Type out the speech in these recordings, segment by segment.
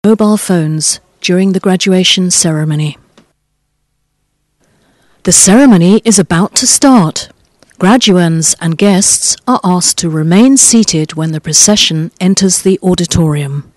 mobile phones during the graduation ceremony. The ceremony is about to start. Graduands and guests are asked to remain seated when the procession enters the auditorium.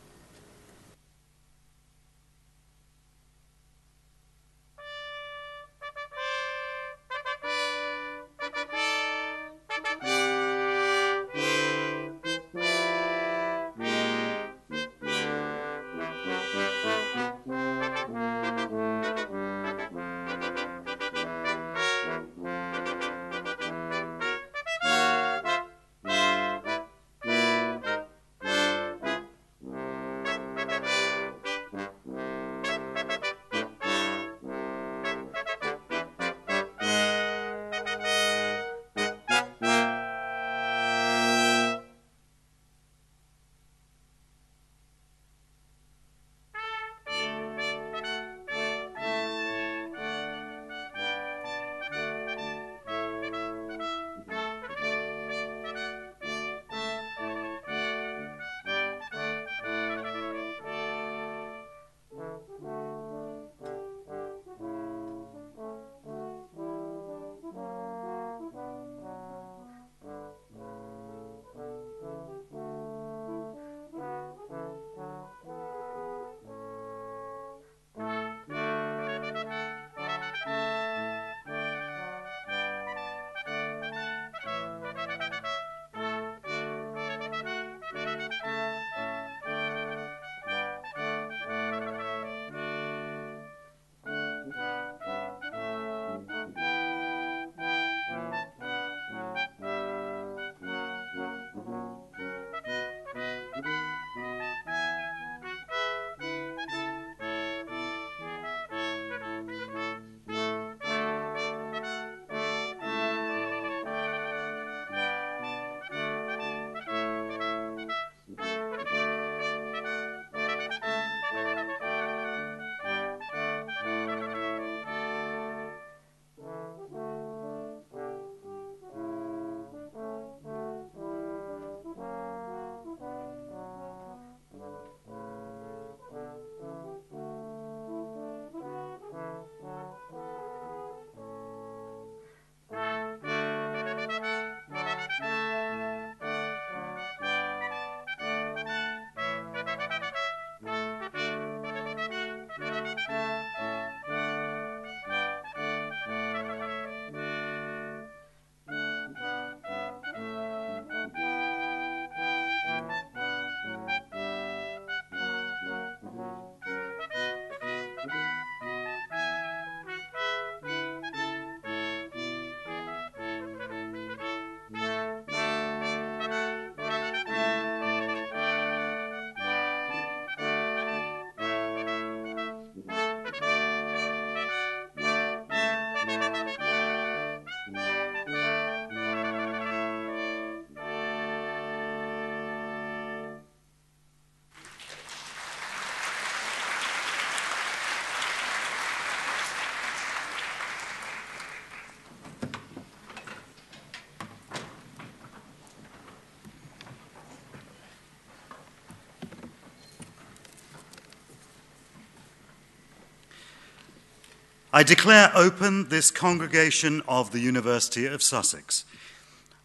I declare open this congregation of the University of Sussex.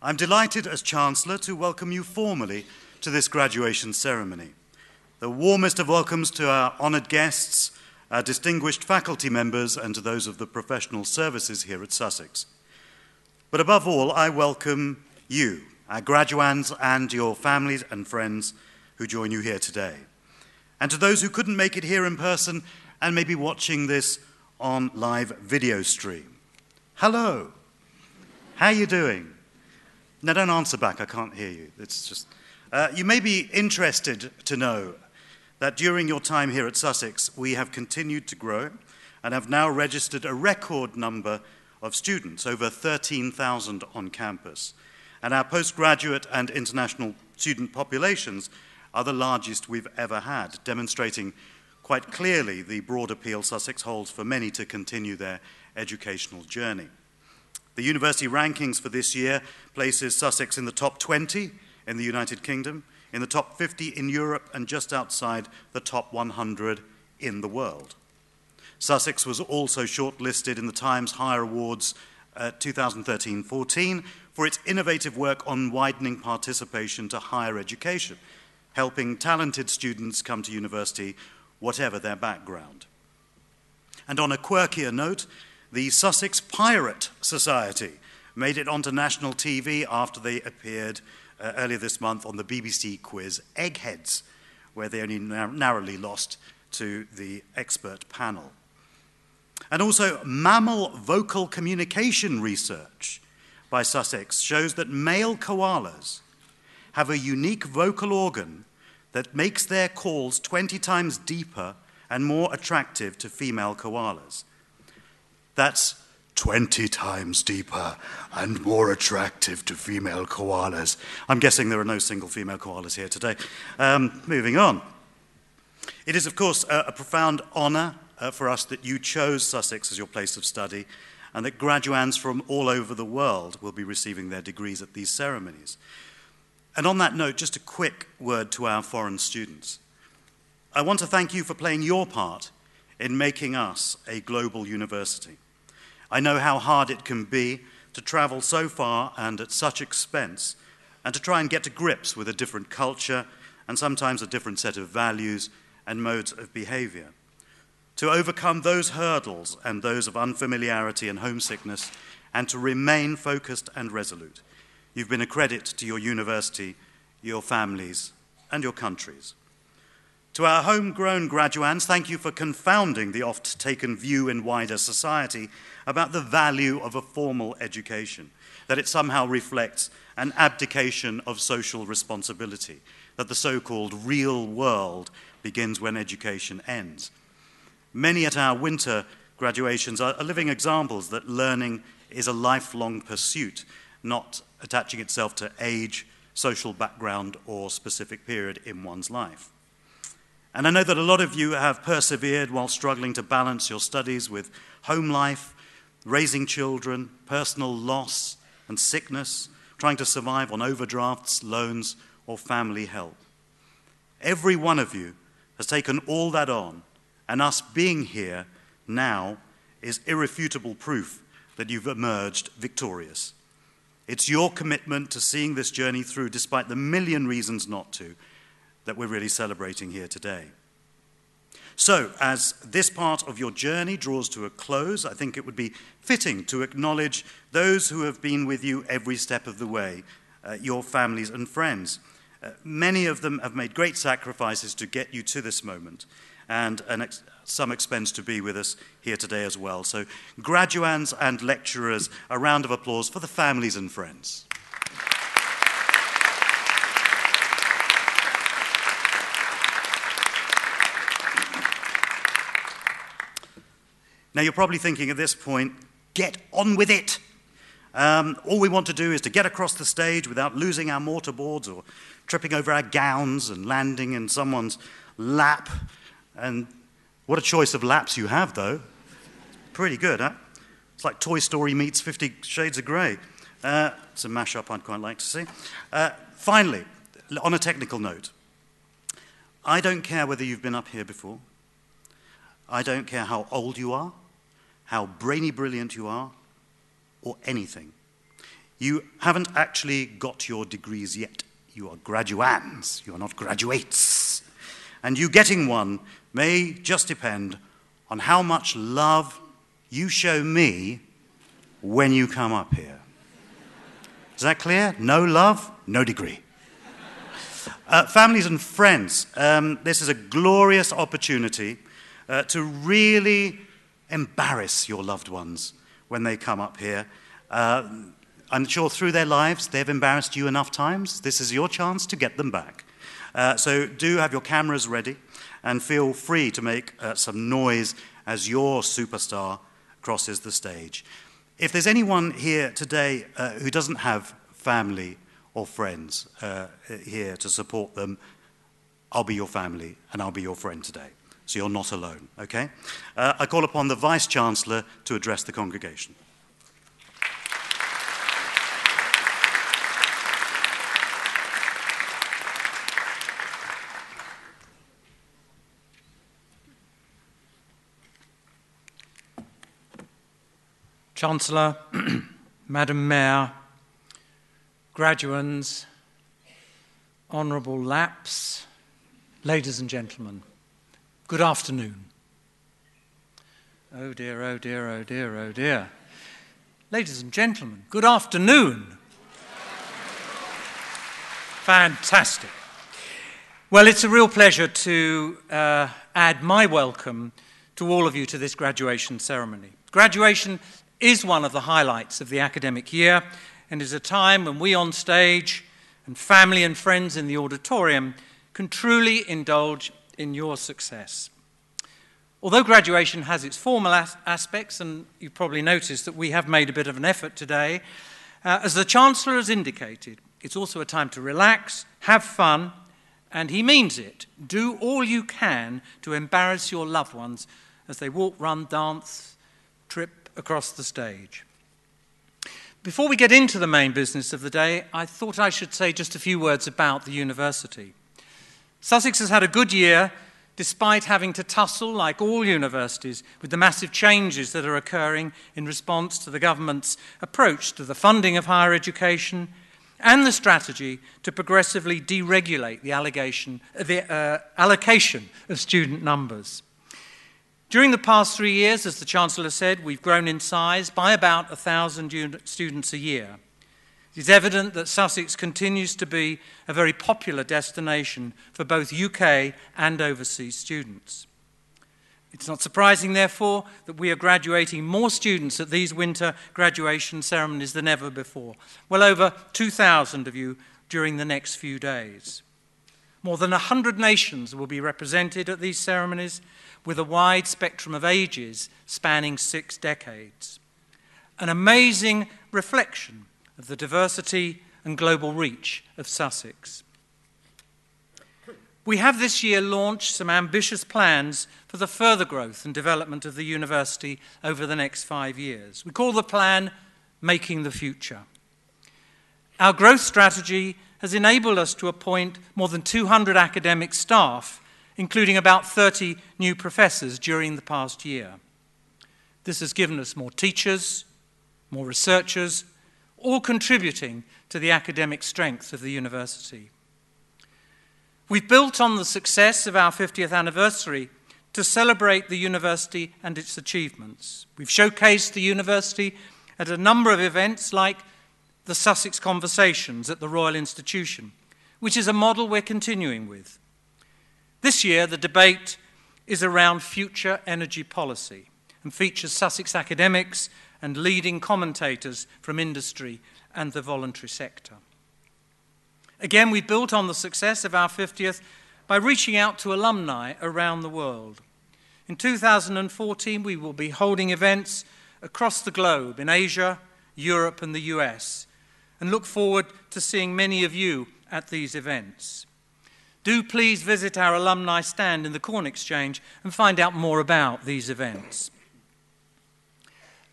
I'm delighted as Chancellor to welcome you formally to this graduation ceremony. The warmest of welcomes to our honoured guests, our distinguished faculty members, and to those of the professional services here at Sussex. But above all, I welcome you, our graduands and your families and friends who join you here today. And to those who couldn't make it here in person and may be watching this on live video stream. Hello. How are you doing? No, don't answer back. I can't hear you. It's just... you may be interested to know that during your time here at Sussex, we have continued to grow and have now registered a record number of students, over 13,000 on campus. And our postgraduate and international student populations are the largest we've ever had, demonstrating quite clearly the broad appeal Sussex holds for many to continue their educational journey. The university rankings for this year places Sussex in the top 20 in the United Kingdom, in the top 50 in Europe and just outside the top 100 in the world. Sussex was also shortlisted in the Times Higher Awards 2013-14 for its innovative work on widening participation to higher education, helping talented students come to university, whatever their background. And on a quirkier note, the Sussex Pirate Society made it onto national TV after they appeared earlier this month on the BBC quiz Eggheads, where they only narrowly lost to the expert panel. And also, mammal vocal communication research by Sussex shows that male koalas have a unique vocal organ that makes their calls 20 times deeper and more attractive to female koalas. That's 20 times deeper and more attractive to female koalas. I'm guessing there are no single female koalas here today. Moving on. It is, of course, a profound honour for us that you chose Sussex as your place of study and that graduands from all over the world will be receiving their degrees at these ceremonies. And on that note, just a quick word to our foreign students. I want to thank you for playing your part in making us a global university. I know how hard it can be to travel so far and at such expense and to try and get to grips with a different culture and sometimes a different set of values and modes of behaviour. To overcome those hurdles and those of unfamiliarity and homesickness and to remain focused and resolute. You've been a credit to your university, your families, and your countries. To our homegrown graduands, thank you for confounding the oft-taken view in wider society about the value of a formal education, that it somehow reflects an abdication of social responsibility, that the so-called real world begins when education ends. Many at our winter graduations are living examples that learning is a lifelong pursuit, not attaching itself to age, social background, or specific period in one's life. And I know that a lot of you have persevered while struggling to balance your studies with home life, raising children, personal loss and sickness, trying to survive on overdrafts, loans, or family help. Every one of you has taken all that on, and us being here now is irrefutable proof that you've emerged victorious. It's your commitment to seeing this journey through, despite the million reasons not to, that we're really celebrating here today. So, as this part of your journey draws to a close, I think it would be fitting to acknowledge those who have been with you every step of the way, your families and friends. Many of them have made great sacrifices to get you to this moment, and some expense to be with us here today as well. So, graduands and lecturers, a round of applause for the families and friends. Now, you're probably thinking at this point, get on with it. All we want to do is to get across the stage without losing our mortarboards or tripping over our gowns and landing in someone's lap. And what a choice of laps you have, though. Pretty good, huh? It's like Toy Story meets 50 Shades of Grey. It's a mashup I'd quite like to see. Finally, on a technical note, I don't care whether you've been up here before. I don't care how old you are, how brainy brilliant you are, or anything. You haven't actually got your degrees yet. You are graduands. You are not graduates. And you getting one may just depend on how much love you show me when you come up here. Is that clear? No love, no degree. Families and friends, this is a glorious opportunity to really embarrass your loved ones when they come up here. I'm sure through their lives they've embarrassed you enough times. This is your chance to get them back. So do have your cameras ready and feel free to make some noise as your superstar crosses the stage. If there's anyone here today who doesn't have family or friends here to support them, I'll be your family and I'll be your friend today. So you're not alone, okay? I call upon the Vice-Chancellor to address the congregation. Chancellor, Madam Mayor, graduands, honourable laps, ladies and gentlemen, good afternoon. Oh dear, oh dear, oh dear, oh dear. Ladies and gentlemen, good afternoon. Fantastic. Well, it's a real pleasure to add my welcome to all of you to this graduation ceremony. Graduation is one of the highlights of the academic year and is a time when we on stage and family and friends in the auditorium can truly indulge in your success. Although graduation has its formal aspects, and you probably noticed that we have made a bit of an effort today, as the Chancellor has indicated, it's also a time to relax, have fun, and he means it. Do all you can to embarrass your loved ones as they walk, run, dance, trip across the stage. Before we get into the main business of the day, I thought I should say just a few words about the university. Sussex has had a good year, despite having to tussle, like all universities, with the massive changes that are occurring in response to the government's approach to the funding of higher education and the strategy to progressively deregulate the allocation of student numbers. During the past 3 years, as the Chancellor said, we've grown in size by about 1,000 students a year. It is evident that Sussex continues to be a very popular destination for both UK and overseas students. It's not surprising, therefore, that we are graduating more students at these winter graduation ceremonies than ever before. Well over 2,000 of you during the next few days. More than 100 nations will be represented at these ceremonies, with a wide spectrum of ages spanning 6 decades. An amazing reflection of the diversity and global reach of Sussex. We have this year launched some ambitious plans for the further growth and development of the university over the next 5 years. We call the plan Making the Future. Our growth strategy has enabled us to appoint more than 200 academic staff, including about 30 new professors during the past year. This has given us more teachers, more researchers, all contributing to the academic strength of the university. We've built on the success of our 50th anniversary to celebrate the university and its achievements. We've showcased the university at a number of events like the Sussex Conversations at the Royal Institution, which is a model we're continuing with. This year, the debate is around future energy policy and features Sussex academics and leading commentators from industry and the voluntary sector. Again, we built on the success of our 50th by reaching out to alumni around the world. In 2014, we will be holding events across the globe in Asia, Europe, and the US, and look forward to seeing many of you at these events. Do please visit our alumni stand in the Corn Exchange and find out more about these events.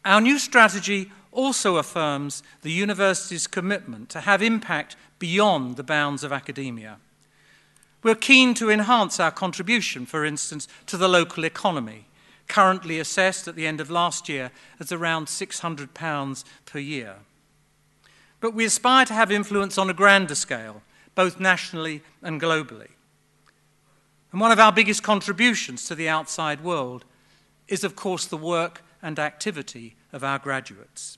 Our new strategy also affirms the university's commitment to have impact beyond the bounds of academia. We're keen to enhance our contribution, for instance, to the local economy, currently assessed at the end of last year as around £600 per year. But we aspire to have influence on a grander scale, both nationally and globally. And one of our biggest contributions to the outside world is, of course, the work and activity of our graduates.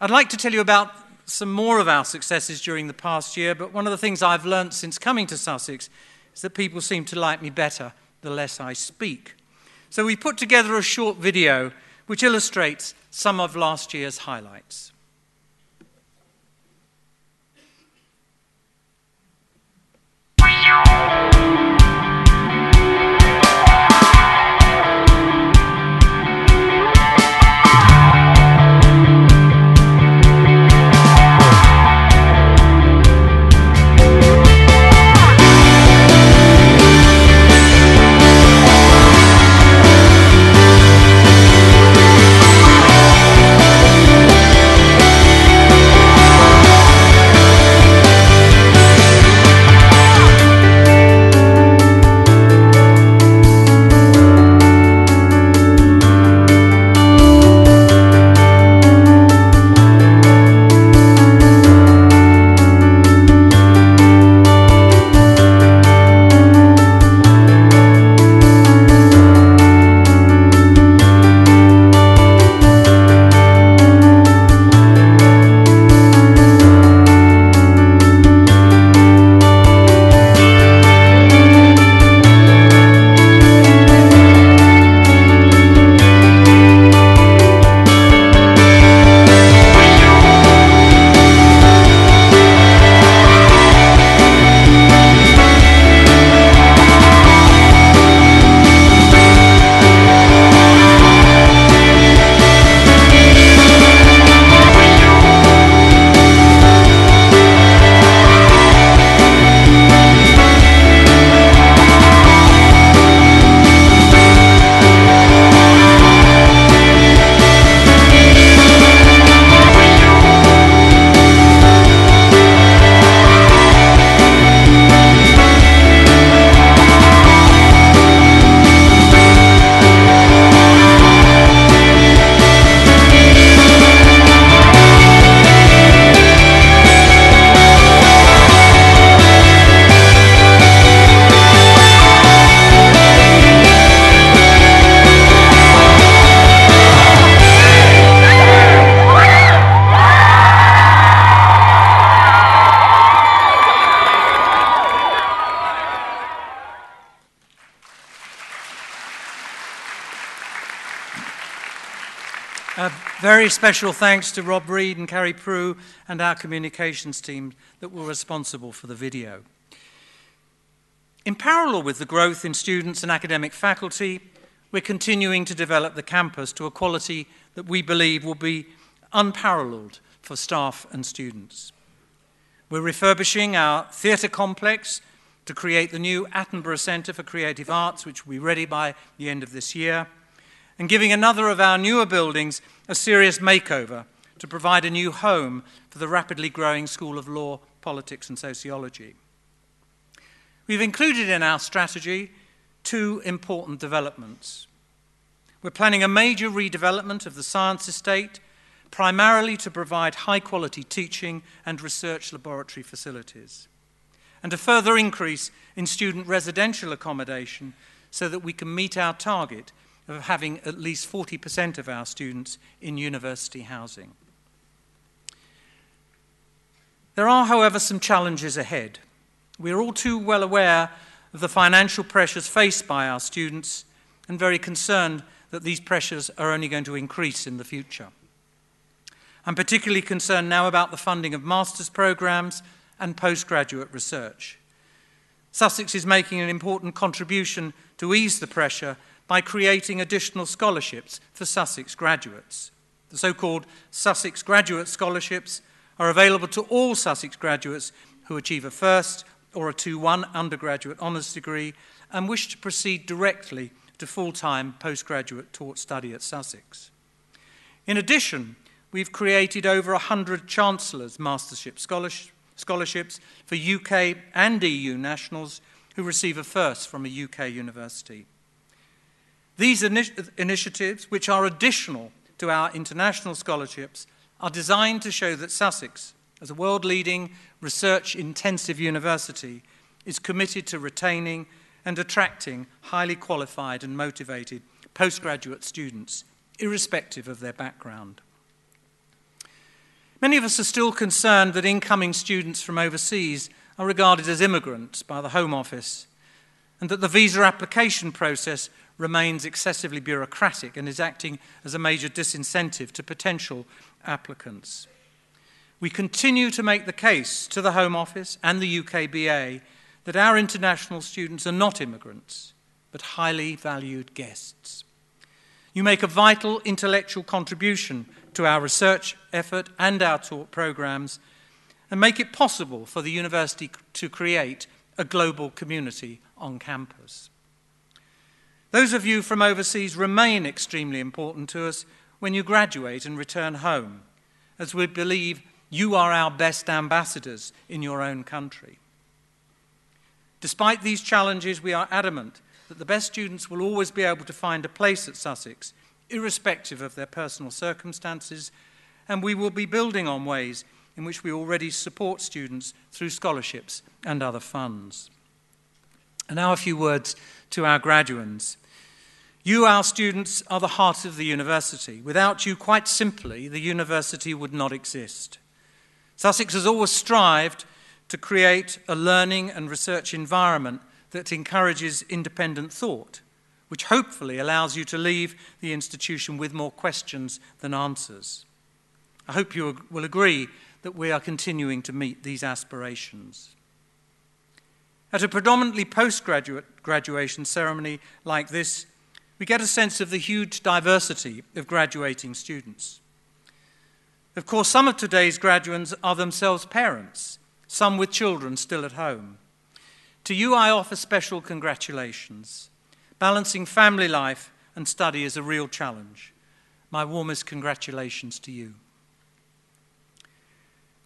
I'd like to tell you about some more of our successes during the past year, but one of the things I've learnt since coming to Sussex is that people seem to like me better the less I speak. So we put together a short video which illustrates some of last year's highlights. A very special thanks to Rob Reed and Carrie Prue and our communications team that were responsible for the video. In parallel with the growth in students and academic faculty, we're continuing to develop the campus to a quality that we believe will be unparalleled for staff and students. We're refurbishing our theatre complex to create the new Attenborough Centre for Creative Arts, which will be ready by the end of this year, and giving another of our newer buildings a serious makeover to provide a new home for the rapidly growing School of Law, Politics and Sociology. We've included in our strategy two important developments. We're planning a major redevelopment of the science estate, primarily to provide high-quality teaching and research laboratory facilities, and a further increase in student residential accommodation so that we can meet our target of having at least 40% of our students in university housing. There are, however, some challenges ahead. We are all too well aware of the financial pressures faced by our students and very concerned that these pressures are only going to increase in the future. I'm particularly concerned now about the funding of master's programs and postgraduate research. Sussex is making an important contribution to ease the pressure by creating additional scholarships for Sussex graduates. The so-called Sussex Graduate Scholarships are available to all Sussex graduates who achieve a first or a 2-1 undergraduate honours degree and wish to proceed directly to full-time postgraduate taught study at Sussex. In addition, we've created over 100 Chancellor's Mastership scholarships for UK and EU nationals who receive a first from a UK university. These initiatives, which are additional to our international scholarships, are designed to show that Sussex, as a world-leading, research-intensive university, is committed to retaining and attracting highly qualified and motivated postgraduate students, irrespective of their background. Many of us are still concerned that incoming students from overseas are regarded as immigrants by the Home Office, and that the visa application process remains excessively bureaucratic and is acting as a major disincentive to potential applicants. We continue to make the case to the Home Office and the UKBA that our international students are not immigrants, but highly valued guests. You make a vital intellectual contribution to our research effort and our taught programs, and make it possible for the university to create a global community on campus. Those of you from overseas remain extremely important to us when you graduate and return home, as we believe you are our best ambassadors in your own country. Despite these challenges, we are adamant that the best students will always be able to find a place at Sussex, irrespective of their personal circumstances, and we will be building on ways in which we already support students through scholarships and other funds. And now a few words to our graduands. You, our students, are the heart of the university. Without you, quite simply, the university would not exist. Sussex has always strived to create a learning and research environment that encourages independent thought, which hopefully allows you to leave the institution with more questions than answers. I hope you will agree that we are continuing to meet these aspirations. At a predominantly postgraduate graduation ceremony like this, we get a sense of the huge diversity of graduating students. Of course, some of today's graduands are themselves parents, some with children still at home. To you, I offer special congratulations. Balancing family life and study is a real challenge. My warmest congratulations to you.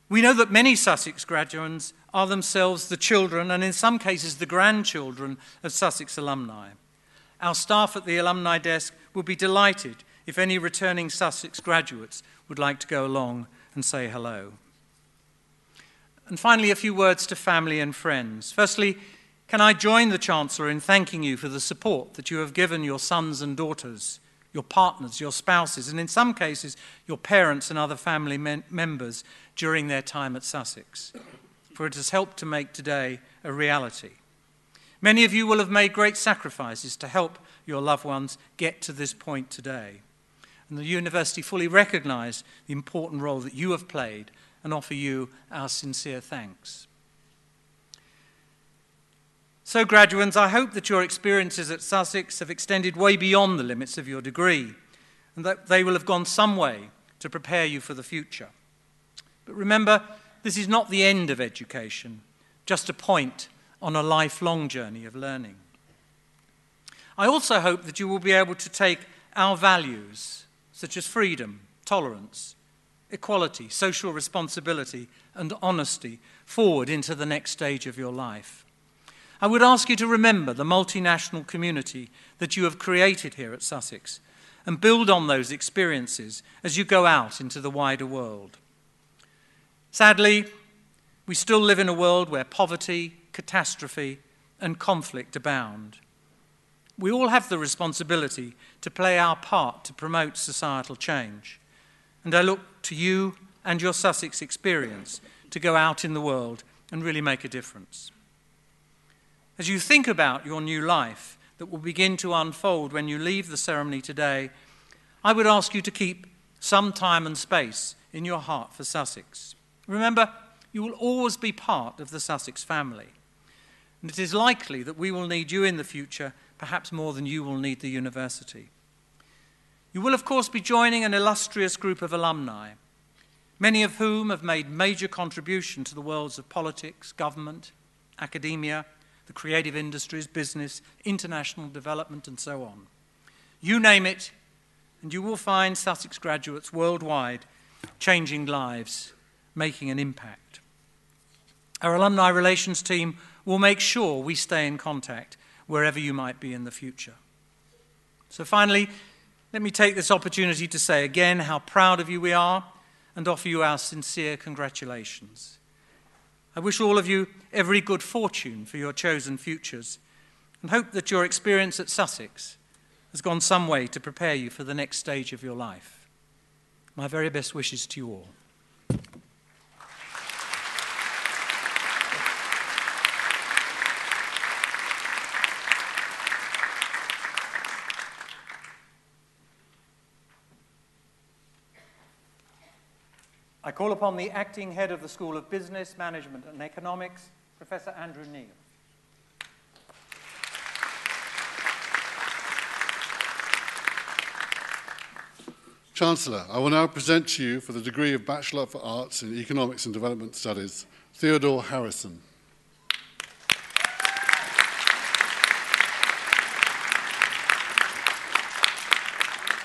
We know that many Sussex graduands are themselves the children, and in some cases the grandchildren, of Sussex alumni. Our staff at the alumni desk will be delighted if any returning Sussex graduates would like to go along and say hello. And finally, a few words to family and friends. Firstly, can I join the Chancellor in thanking you for the support that you have given your sons and daughters, your partners, your spouses, and in some cases, your parents and other family members during their time at Sussex, for it has helped to make today a reality. Many of you will have made great sacrifices to help your loved ones get to this point today. and the university fully recognise the important role that you have played and offer you our sincere thanks. So, graduates, I hope that your experiences at Sussex have extended way beyond the limits of your degree and that they will have gone some way to prepare you for the future. But remember, this is not the end of education, just a point on a lifelong journey of learning. I also hope that you will be able to take our values, such as freedom, tolerance, equality, social responsibility, and honesty, forward into the next stage of your life. I would ask you to remember the multinational community that you have created here at Sussex and build on those experiences as you go out into the wider world. Sadly, we still live in a world where poverty, catastrophe, and conflict abound. We all have the responsibility to play our part to promote societal change, and I look to you and your Sussex experience to go out in the world and really make a difference. As you think about your new life that will begin to unfold when you leave the ceremony today, I would ask you to keep some time and space in your heart for Sussex. Remember, you will always be part of the Sussex family, and it is likely that we will need you in the future, perhaps more than you will need the university. You will, of course, be joining an illustrious group of alumni, many of whom have made major contribution to the worlds of politics, government, academia, the creative industries, business, international development, and so on. You name it, and you will find Sussex graduates worldwide changing lives, making an impact. Our alumni relations team will make sure we stay in contact wherever you might be in the future. So finally, let me take this opportunity to say again how proud of you we are and offer you our sincere congratulations. I wish all of you every good fortune for your chosen futures and hope that your experience at Sussex has gone some way to prepare you for the next stage of your life. My very best wishes to you all. I call upon the acting head of the School of Business, Management and Economics, Professor Andrew Neal. Chancellor, I will now present to you for the degree of Bachelor of Arts in Economics and Development Studies, Theodore Harrison.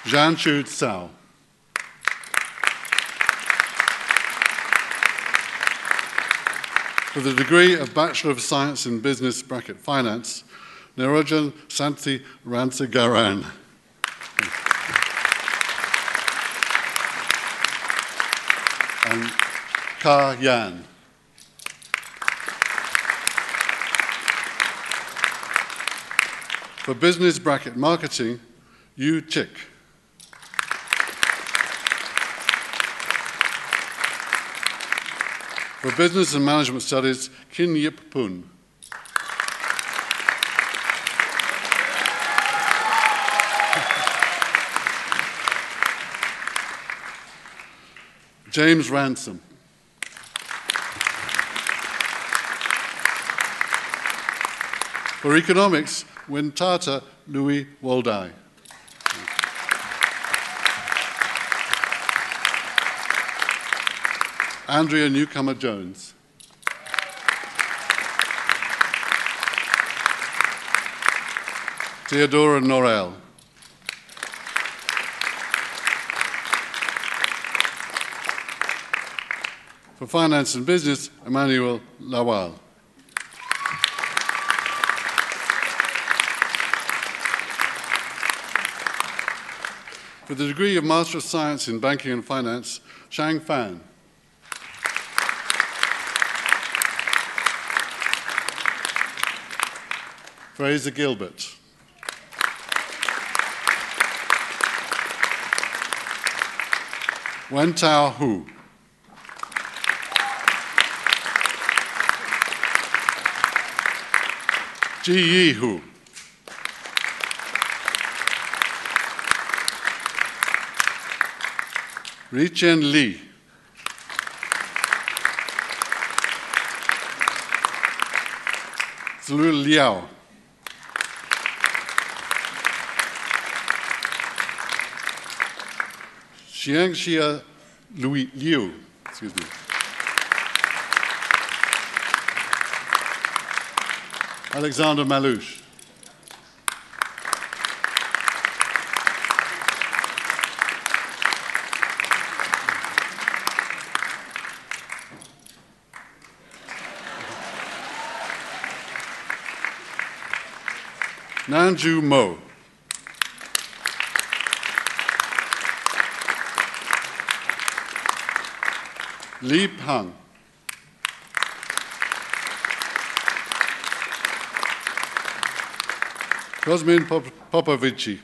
Jean-Chu Tsao. For the degree of Bachelor of Science in Business (Finance), Niranjan Santhi Ransagaran. And Ka Yan. For Business (Marketing), Yu Chik. For Business and Management Studies, Kin Yip Poon. James Ransom. For Economics, Wintata Louis Waldai. Andrea Newcomer-Jones. Theodora Norell. For Finance and Business, Emmanuel Lawal. For the degree of Master of Science in Banking and Finance, Shang Fan. Fraser Gilbert. Wen Tao Hu. Ji Yi Hu. Richen Li. Zulu Liao. Xiangxia Liu, excuse me. Alexander Malouche. Nanju Mo. Li Pang. Cosmin Popovici.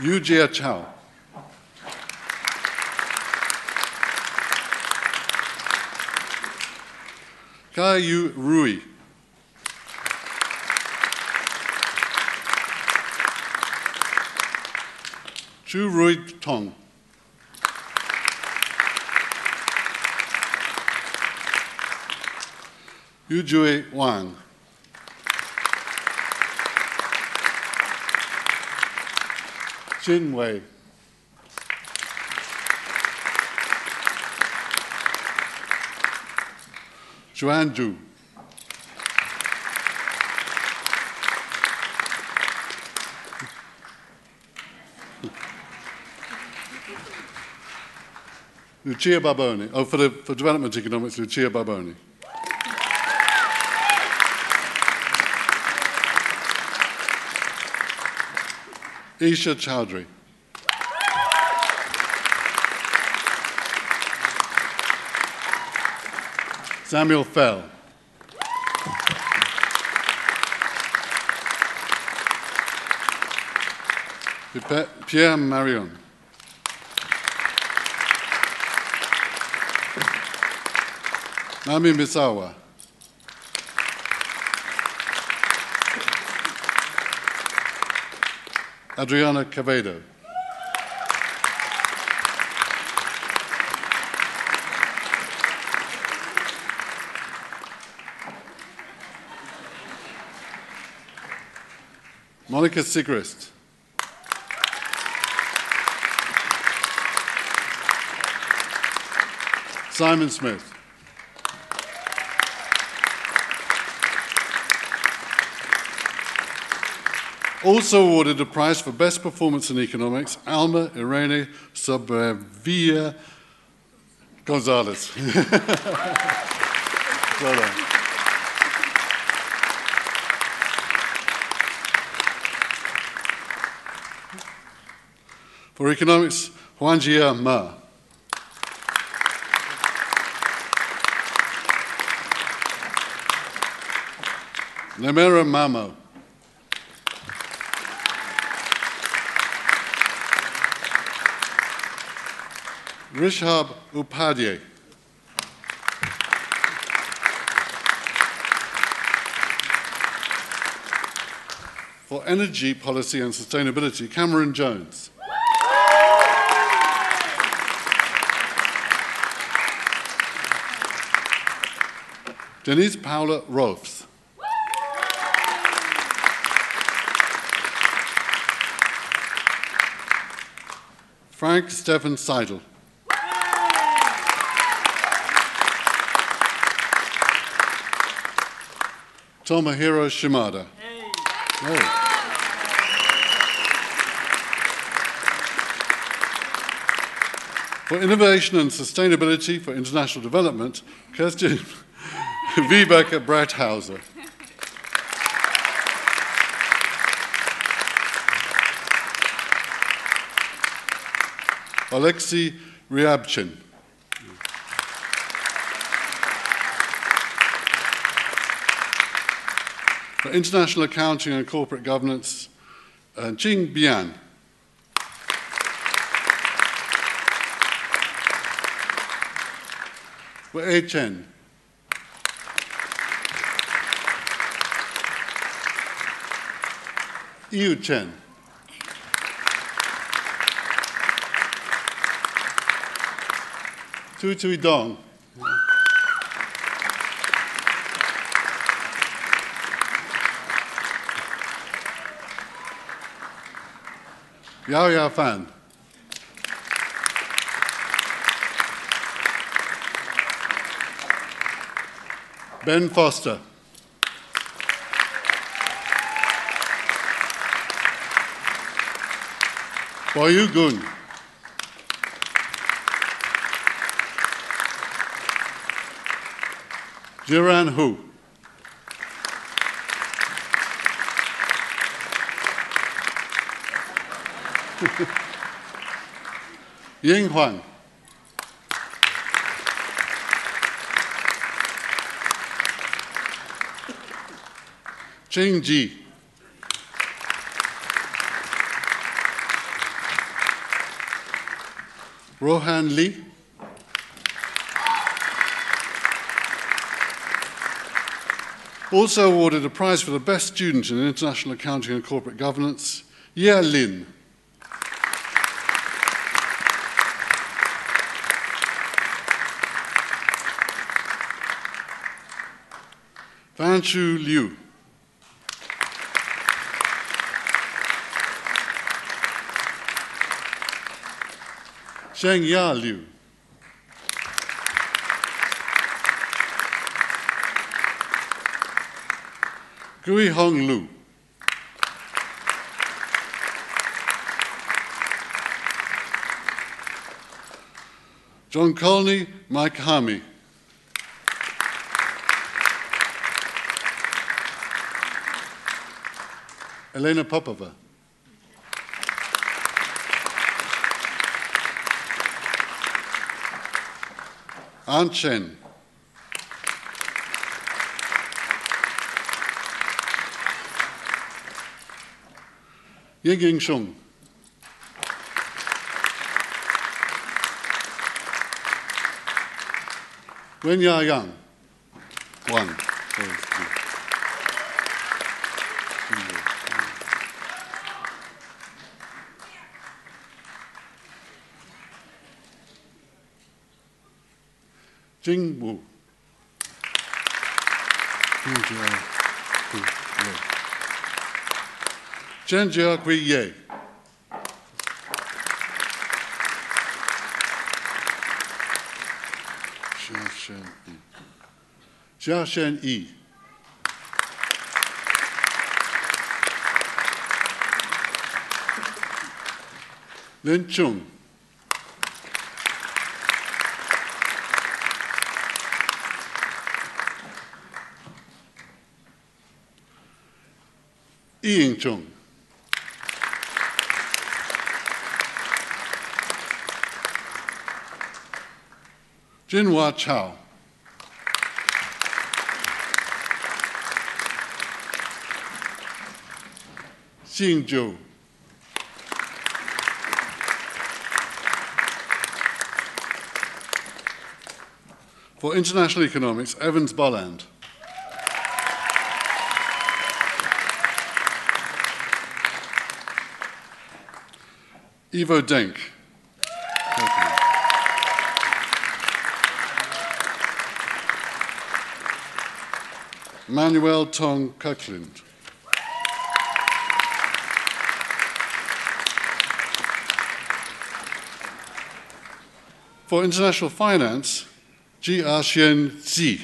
Yu Jia Chao. Kai Yu Rui. Chu Rui Tong. Yu Jui Wang. Jin Wei. Juan Du. Lucia Barboni. Oh, for development economics, Lucia Barboni. Isha Chowdhury. Samuel Fell. Pierre Marion. Mami Misawa. Adriana Cavedo. Monica Sigrist. Simon Smith. Also awarded a prize for Best Performance in Economics, Alma Irene Sobrevilla Gonzalez. Well done. For Economics, Huanjia Ma. Nemera Mamo. Rishab Upadhyay. For Energy Policy and Sustainability, Cameron Jones. Denise Paula Rolfs. Frank Stephen Seidel. Tomohiro Shimada. Hey. For Innovation and Sustainability for International Development, Kerstin Vibeke Breithauser. Alexei Ryabchin. For International Accounting and Corporate Governance, Jing Bian. For A Chen. Yu Chen. Tu Tui Dong. Yao Yao Fan. Ben Foster. Boyu Gun. Jiran Hu. Ying Huang. Ching Ji. Rohan Lee. Also awarded a prize for the best student in international accounting and corporate governance, Ye Lin. Fan Shu Liu. Zheng Ya Liu. Gui Hong Lu. John Colney, Mike Hami. Elena Popova. An Chen. Ying Shung. Wen Ya Yang. One. Jing Wu. Chen Jia Kui Ye. Xia Shen Yi. Lin Chung. Ying Chung. Jinhua Chao. Xing Zhou. For international economics, Evans Bolland. Ivo Denk. Manuel Tong Kirkland. For international finance, Ji Xian Zi.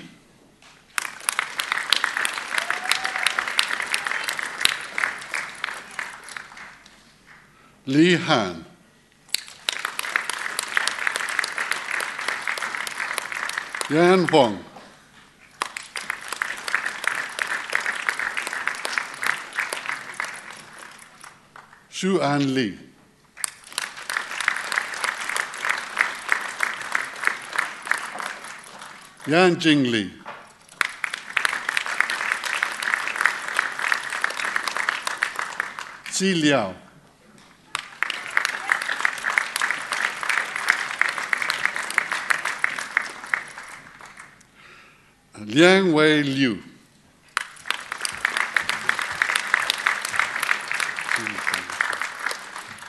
Li Han. Yan Huang. Xu An Li. Yan Jing Li. Xi Liao. Liang Wei Liu.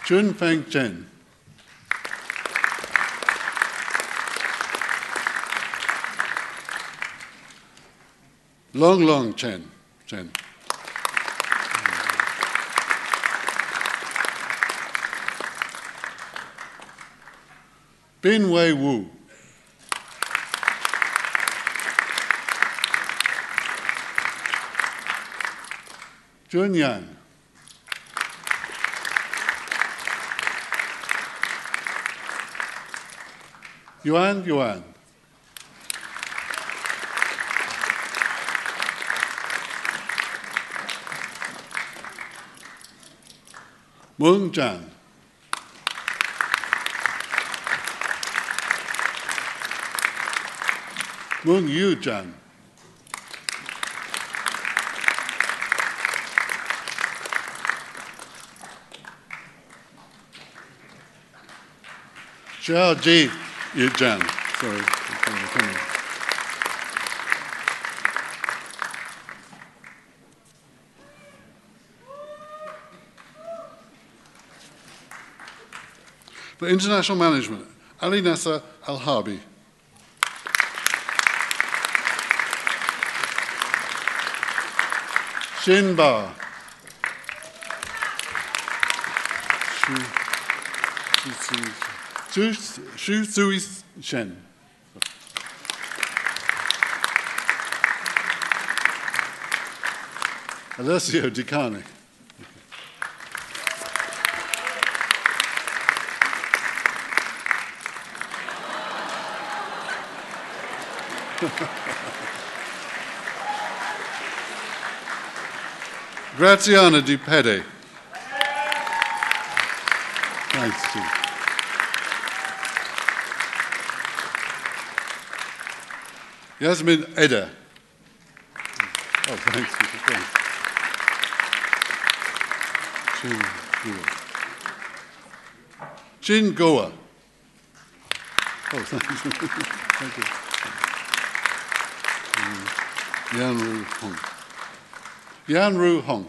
Chun Feng Chen. Long Long Chen. Bin Wei Wu. Jun Yan. Yuan. Mung Jan. Mung Yu Jan. Xiao Ji Yu Jan. Sorry. For international management, Ali Nasser Al-Harbi. Xin Ba. Shu Sui Shen. Alessio Di Cane. Graziana Di Pede. Thanks, Steve. Yasmin Eda. Oh, thanks. Jin Goa. Oh, thanks. Thank you. Yan Ru Hong.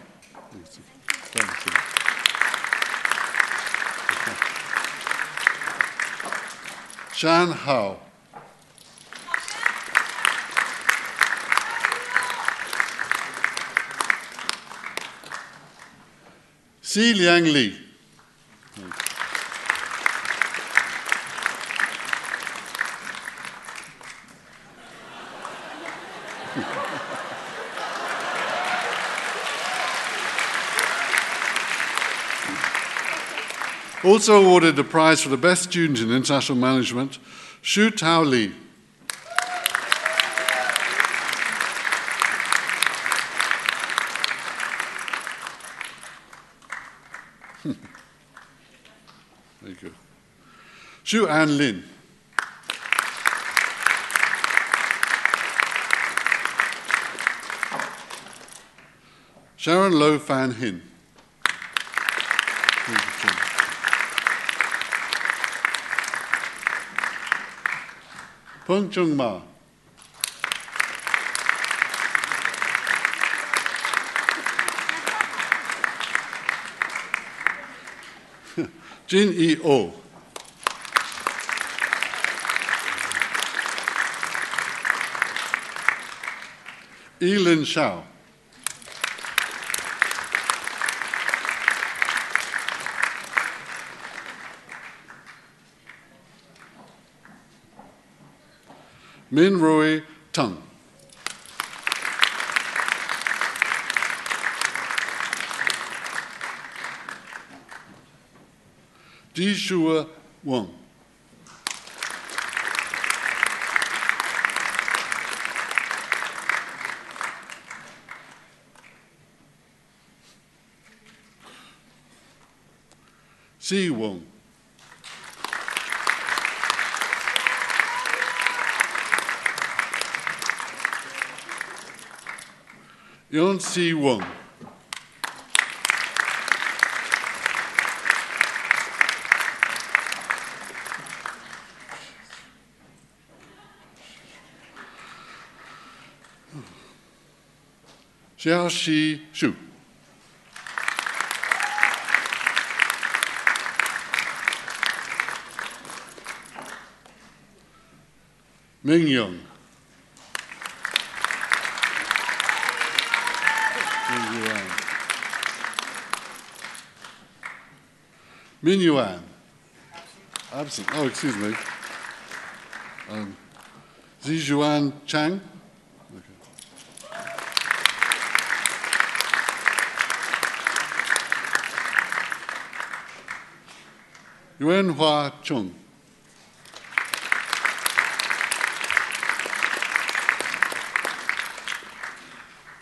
Shan Hao. Si Liang Li. Also awarded the prize for the best student in international management, Xu Tao Li. Very good. Xu An Lin. Sharon Lo Fan Hin. Peng Chung Ma. Jin E O. Elin Shao. Min Rui Tung. Di Shua Wang. Si Wang. Yon Si Wang. Xiao Shi Shu. Ming Young. Ming Yuan. Min Yuan. Absent. Oh, excuse me. Zijuan Chang. Okay. Yuan Hua Chung.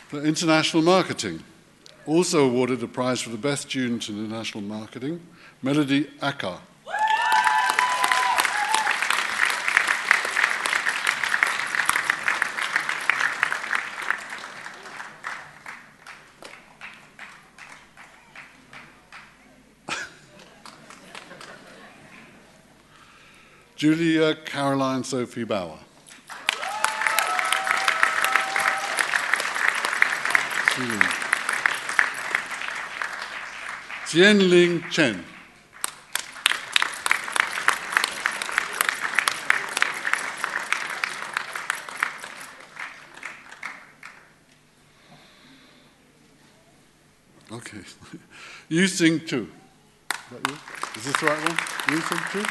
For international marketing, also awarded a prize for the best student in international marketing, Melody Akar. Julia Caroline Sophie Bauer. Jianling Chen. Okay. Yu Sing Chu. Is that you? Is this the right one? Yu Sing Chu? Yeah.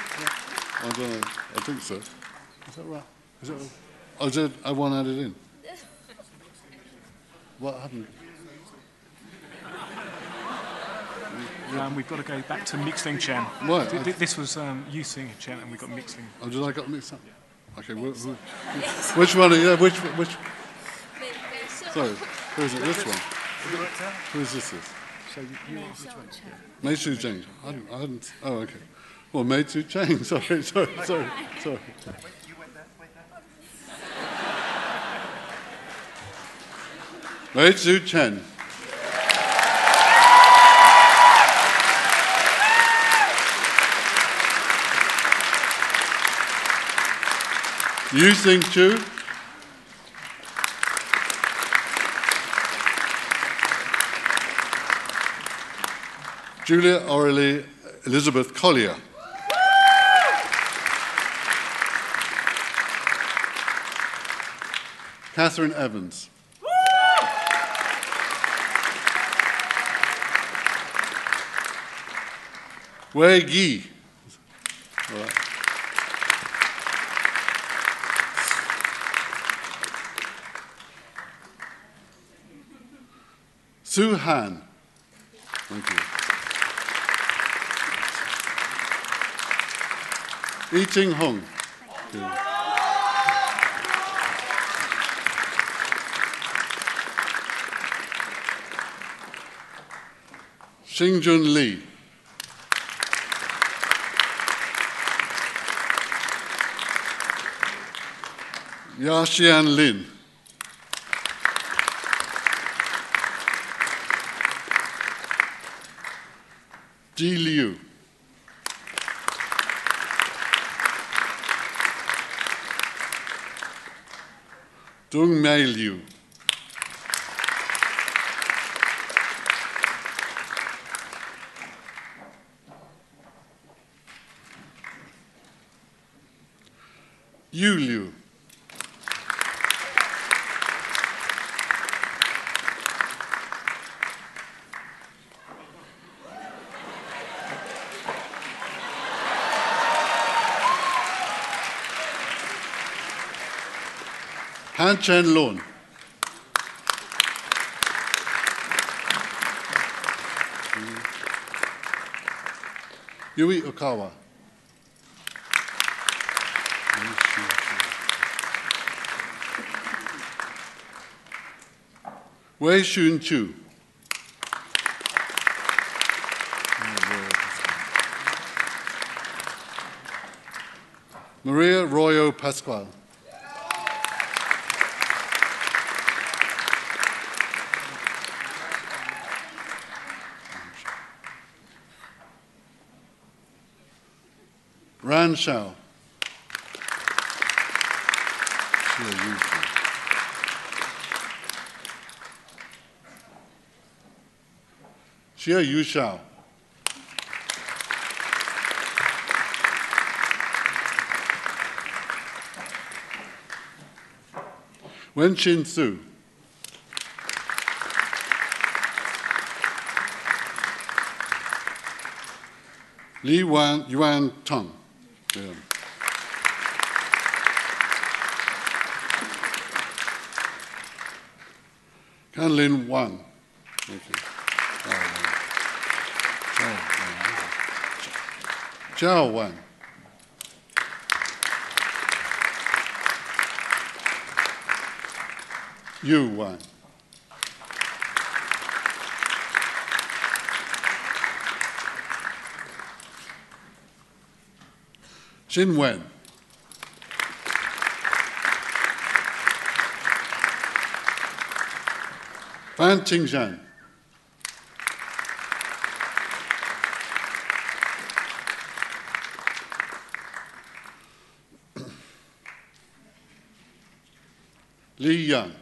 I don't know. I think so. Is that right? Is that right? Oh, did I want to add it in? What happened? We've got to go back to Mixling Chen. What? This was Yu Sing Chen, and we got Mixling. Oh, did I get mixed up? Yeah. Okay, which one? Yeah, which? Sorry, who is it? This one. Who is this? So you which one? Mei Su Cheng. I hadn't. Oh, okay. Well, Mei Su Cheng. Sorry. You went there, Mei Su Chen. Yu Sing Chu. Julia Aurelie Elizabeth Collier. Catherine Evans. Wei Yi. All right. Su Han. Thank you. Yi Ting Hong. Xingjun Li. Yaxian Lin. Ji Liu. Dung Mei Liu. Yu Liu. Han Chen Lun. Yui Okawa. Wei Shun Chu. Maria Royo Pascual. Ran Shao. Xie Yu Shao. Wen Chin Su. Li Yuan Tong. Yeah. Kanlin Wang. Thank you. Zhao Wang. Yu Wang. Xin Wen. Fan Qingzhan. Li Yang.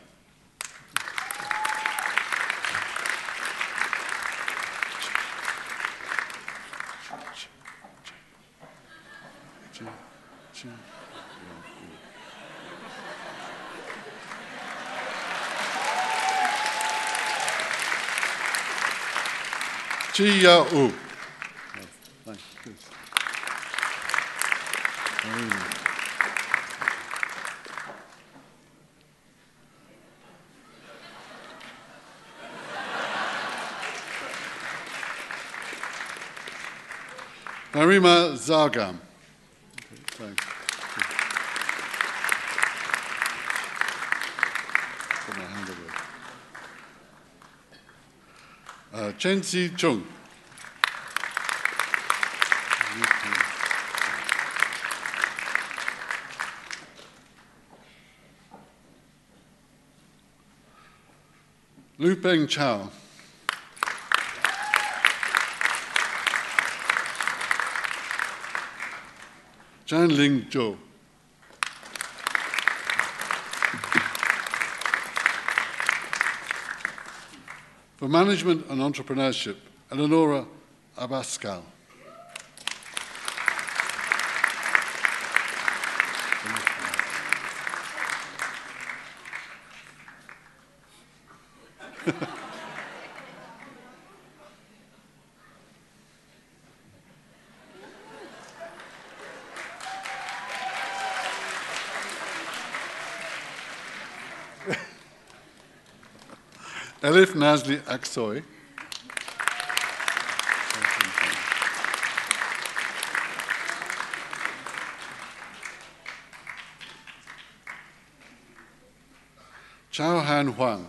Chi Ya U. Thank you. Narima Zagam. Okay, thanks. Put my hand away. Chen Si Chung. Lu Peng Chao. Zhan Ling Zhou. For Management and Entrepreneurship, Eleonora Abascal. Elif Nazli Aksoy. Chao Han Huang.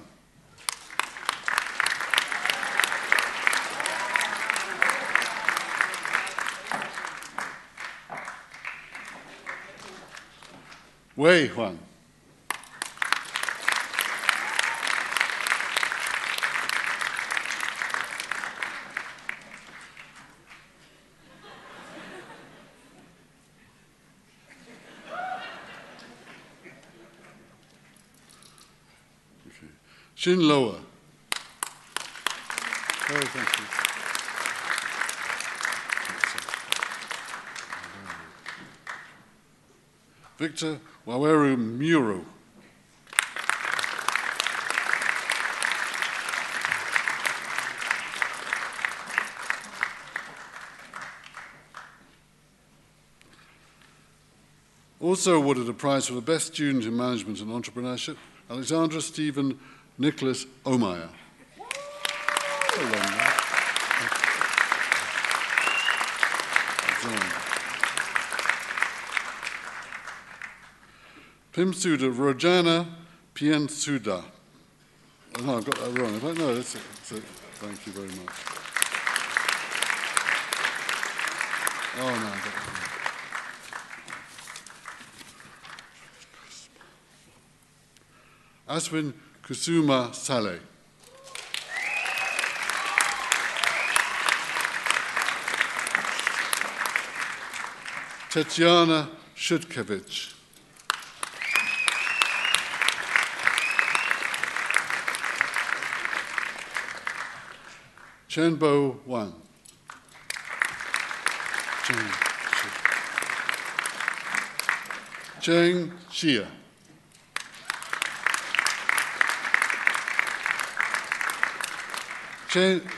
Wei Huang. Shin Loa. Oh, thank you. Victor Waweru Muro. Also awarded a prize for the best student in management and entrepreneurship, Alexandra Stephen Nicholas Omeyer. Well done, Pimsuda Rojana Piensuda. Oh, no, I've got that wrong. No, that's it. Thank you very much. Oh, no, I got that wrong. Aswin Kusuma Saleh. Tetiana Shutkevich. Chenbo Wang. Cheng Xia.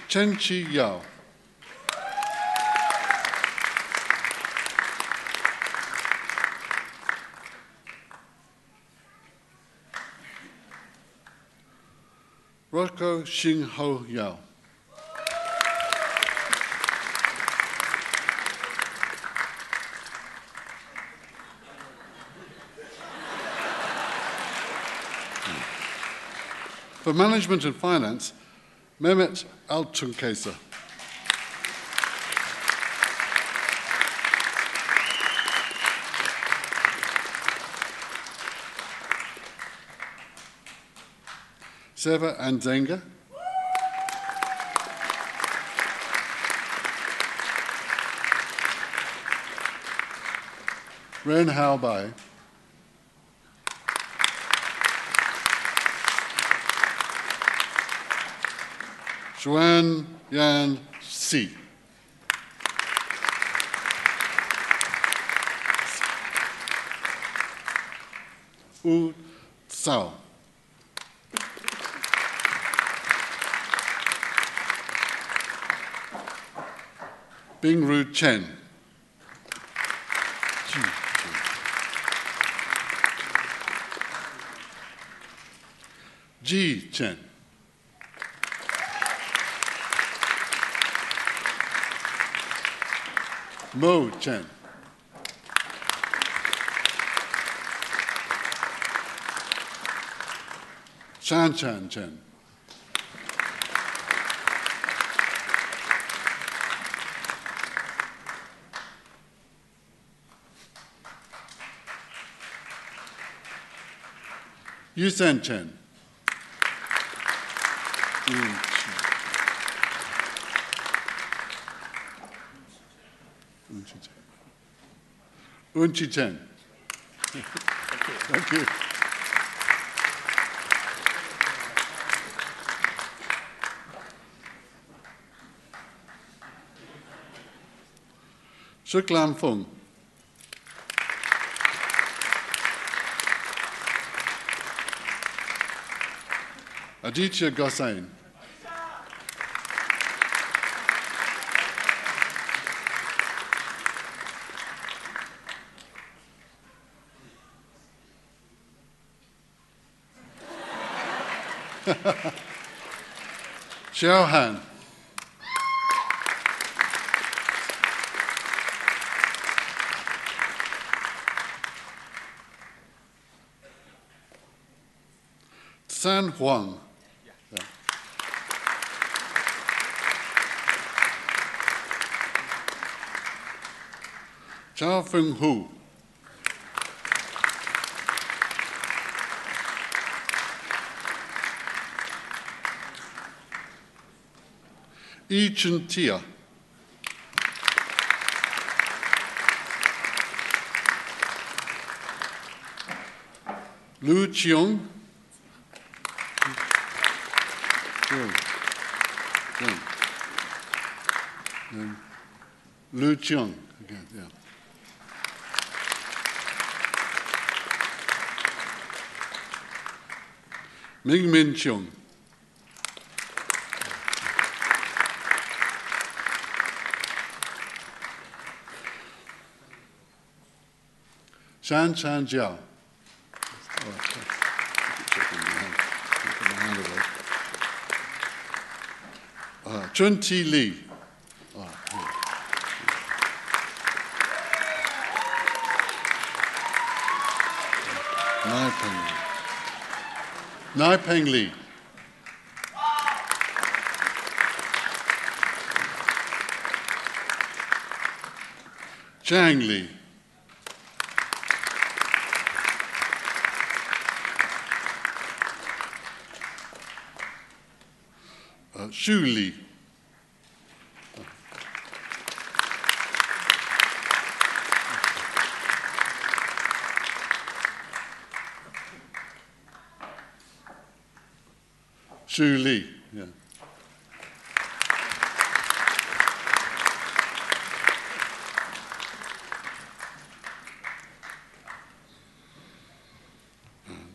Chen Chi Yao. Rocco Xing Ho Yao. For Management and Finance, Mehmet Altunkesa. Seva Anzenga. Ren Hao Bai. Xuan Yan Si. Wu Sao. Bing Ru Chen. Ji Chen. Mo Chen. Shan Chan Chen. Yusen Chen. Unchi Chen. Thank you. Shuklam Fung. Aditya Gosain. Xiao Han. San Huang. Yeah. Chao Feng Hu. Yi Chun Tia. Lu Chiong. Lu Chiong again, yeah. Ming Min Chiong. Shan Chan Jiao. Chun Ti Li. Nai Peng Li. Zhang Li. Xu Li. Xu Li, yeah.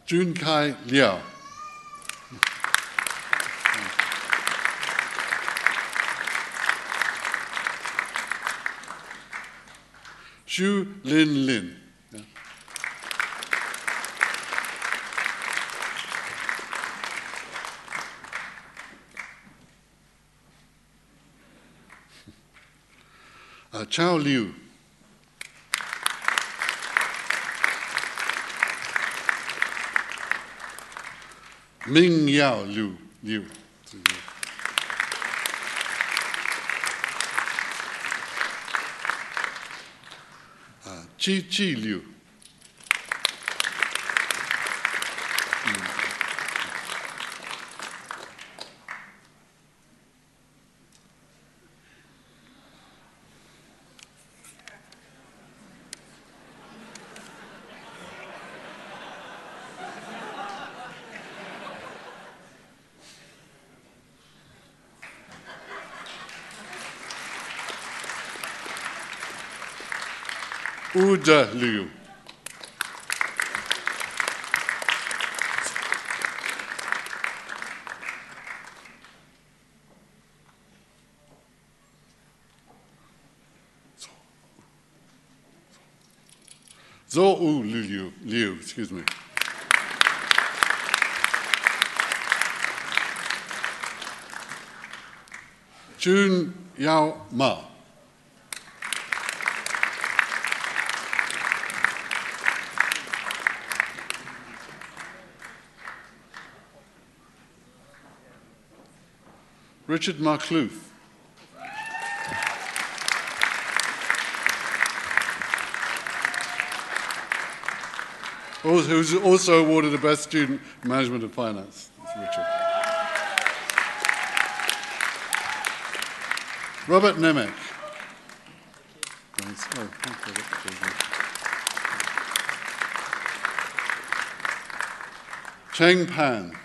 Jun Kai Liao. Xu Lin Lin. Yeah. Chao Liu. Ming Yao Liu. Chi Liu. Uda Liu. Zhou Liu, excuse me. Jun Yao Ma. Richard Marcluth. Who's also awarded the Best Student in Management of Finance. That's Richard. Robert Nemec. Cheng Pan.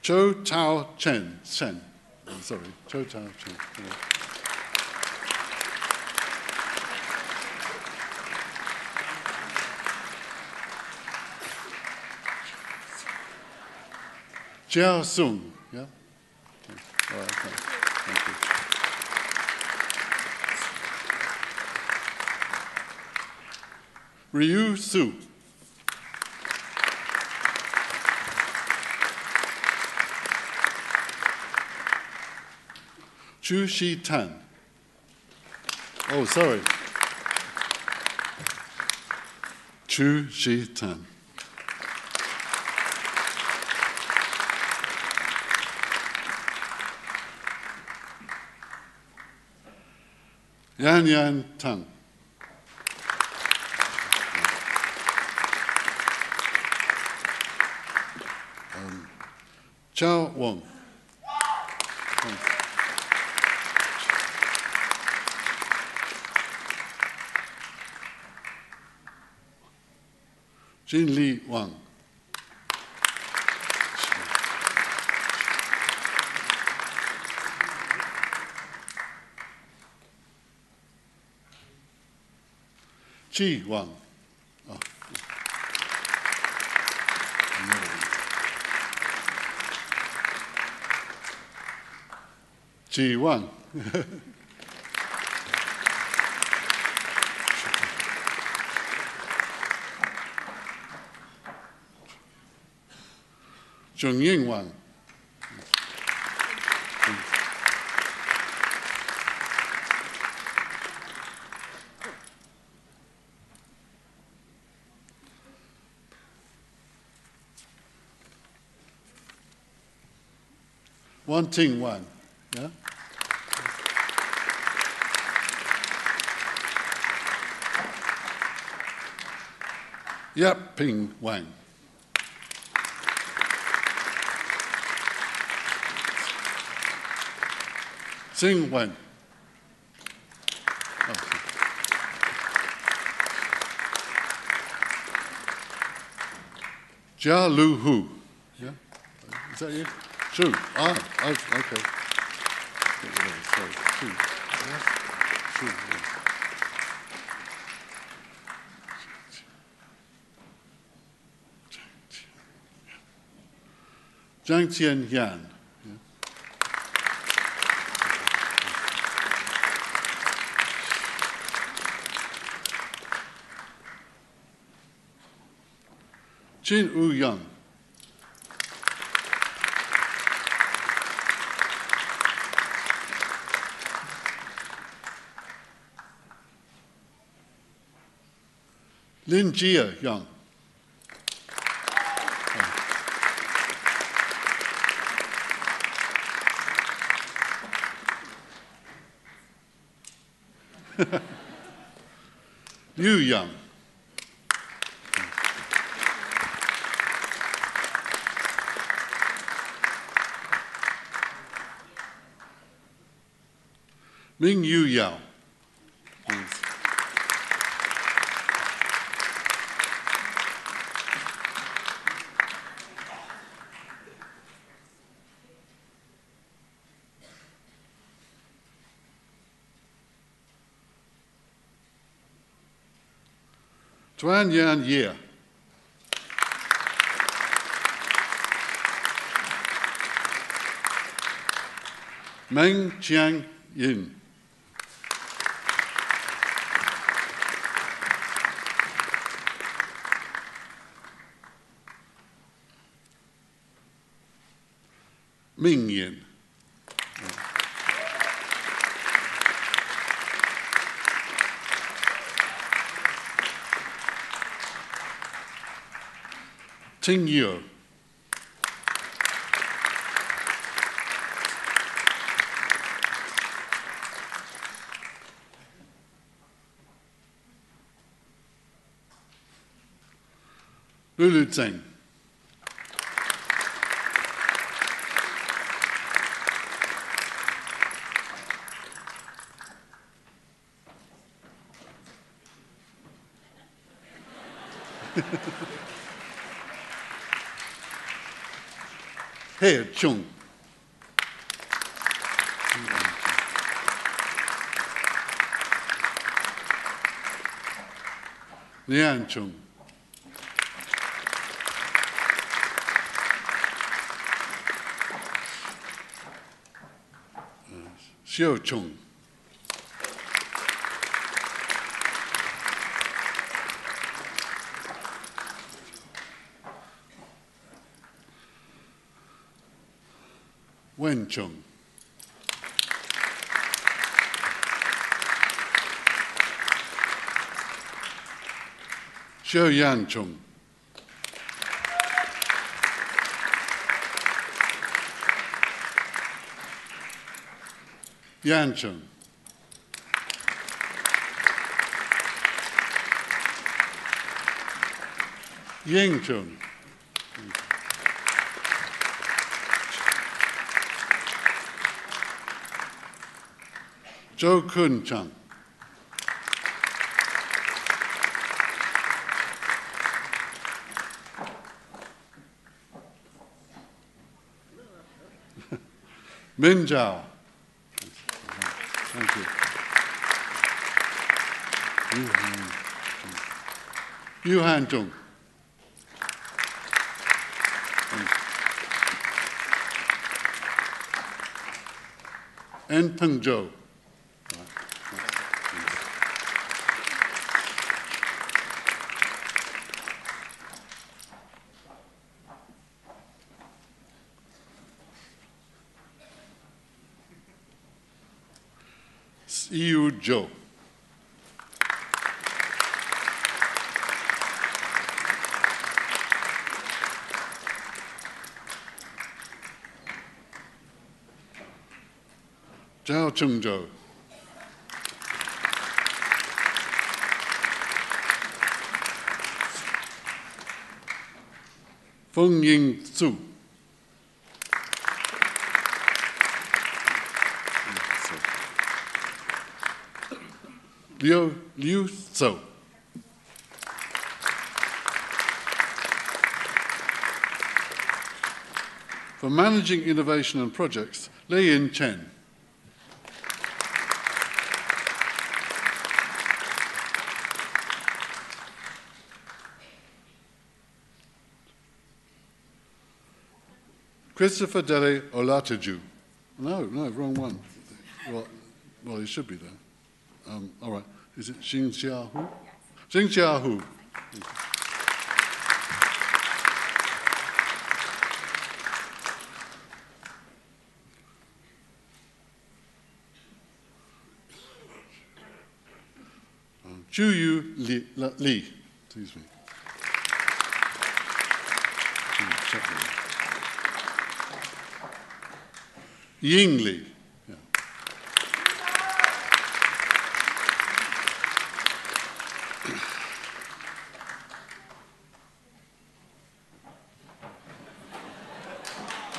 Cho Tao Chen. Sorry, Cho Tao Chen. Jiao Sung. Yeah? All right, okay. Thank you. Ryu Su. Chu Shi Tan. Oh, sorry. Chu Shi Tan. Yan Tang. Chao Wong. Jin Li Wang. Chi Wang. Oh. Chi Wang. Zheng Ying Wang. Wan Ting Wan. Yeah? Yap Ping Wang. Sing Wen. Oh. Jia Lu Hu. Yeah? Is that you? Shu. Ah, okay. Sorry. Shu. Yes? Shu. Yeah. Zhang Tian Yan. Yeah. Chin Woo Young. Lin Jia Young. Liu Young. Ming Yu Yao. Tuan Yan Ye. Meng Chiang Yin. Ming Yin. Ting Yu. Lulu Tseng. He Chung. Lian Chung. Xiao Chung. Wen Chung. Xiao Yan Chung. Yan Chung. Ying Chung. Zhou Kun Chung. Min Zhao. Thank you. Yu Han Chung. En Peng Zhou. Yu Zhou. Zhao Chung Zhou. Feng Ying Zhu. Liu Zhou. For managing innovation and projects, Lei Yin Chen. Christopher Dele Olataju. No, wrong one. Well, he should be there. All right. Is it Xing Xiaohu? Xing Xiaohu. Zhuyu Li. Excuse me. Ying Li. Yeah.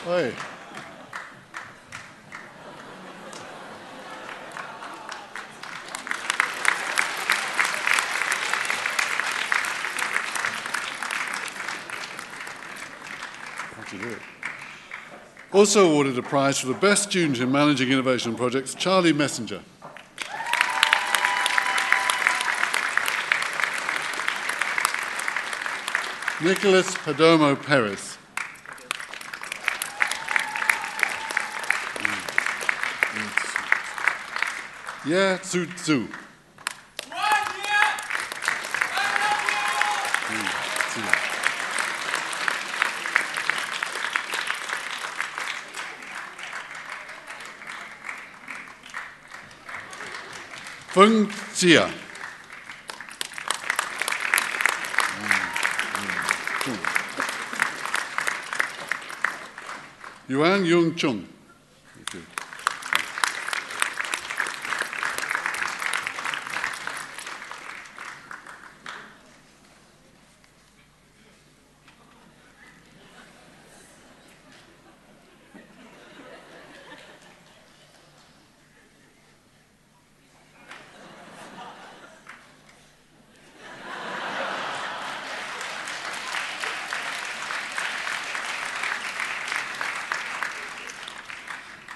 Hey. How'd you do it? Also awarded a prize for the best student in managing innovation projects, Charlie Messenger. Nicholas Perdomo Perez. Yeah, Tzu Tzu. Feng Jia. Yuan Yung Chung. Thank you.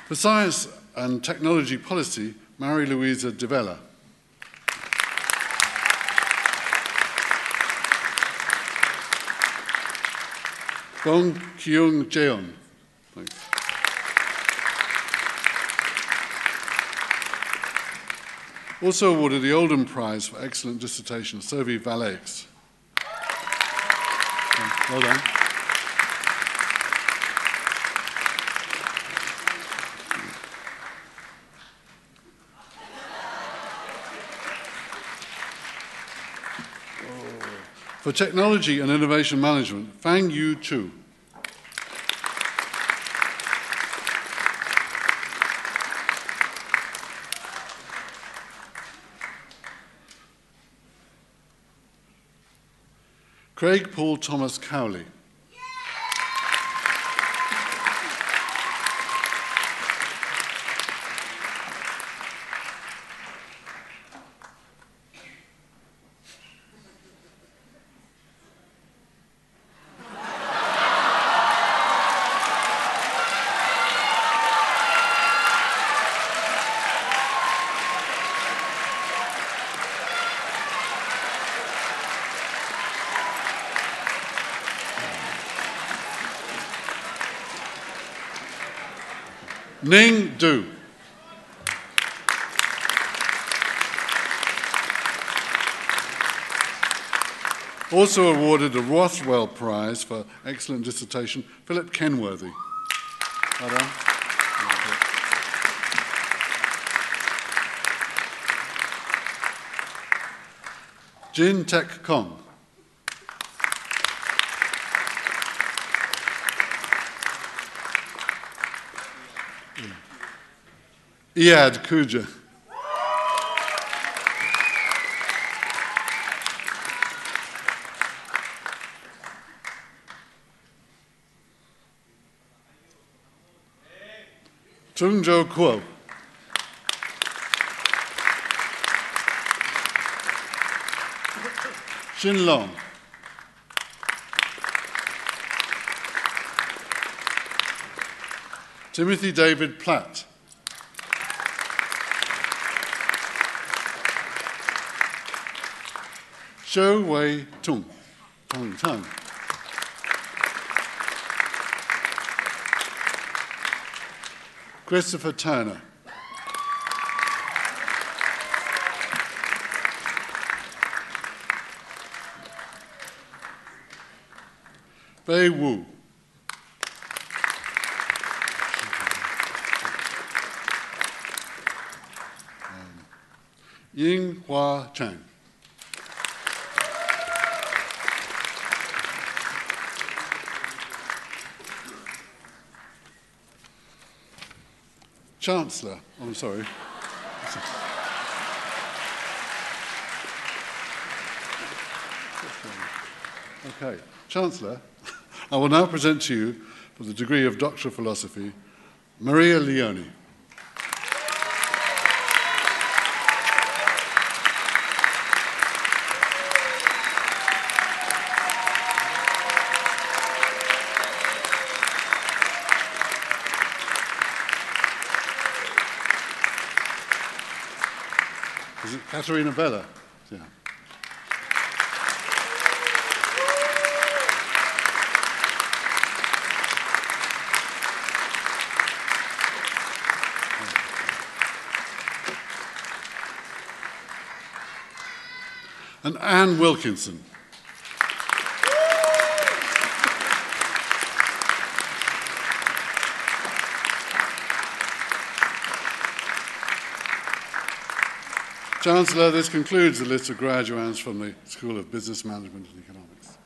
For Science and Technology Policy, Marie-Louisa De Vella. Bong Kyung Jeon. Thanks. Also awarded the Oldham Prize for Excellent Dissertation, Sophie Valeix. Well done. For Technology and Innovation Management, Fang Yu Chu. Craig Paul Thomas Cowley. Ning Du. Also awarded the Rothwell Prize for Excellent Dissertation, Philip Kenworthy. Well done. Jin Tek Kong. Iyad Kuja. Tung Jo Kuo. Xin Long. Timothy David Platt. Shou Wei Tung. Tong Tang. Christopher Turner. Bei Wu. Ying Hua Chang. Chancellor, I'm sorry. Okay, Chancellor, I will now present to you, for the degree of Doctor of Philosophy, Maria Leone. Is it Caterina Bella? Yeah. And Anne Wilkinson. Chancellor, this concludes the list of graduands from the School of Business Management and Economics.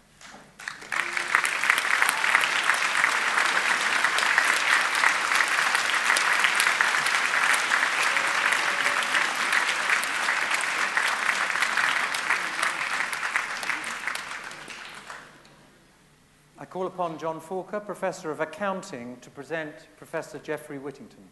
I call upon John Forker, Professor of Accounting, to present Professor Geoffrey Whittington.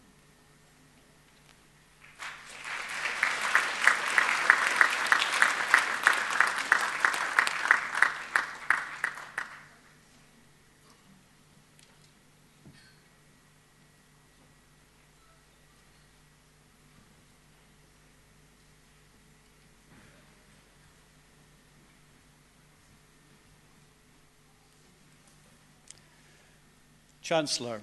Chancellor,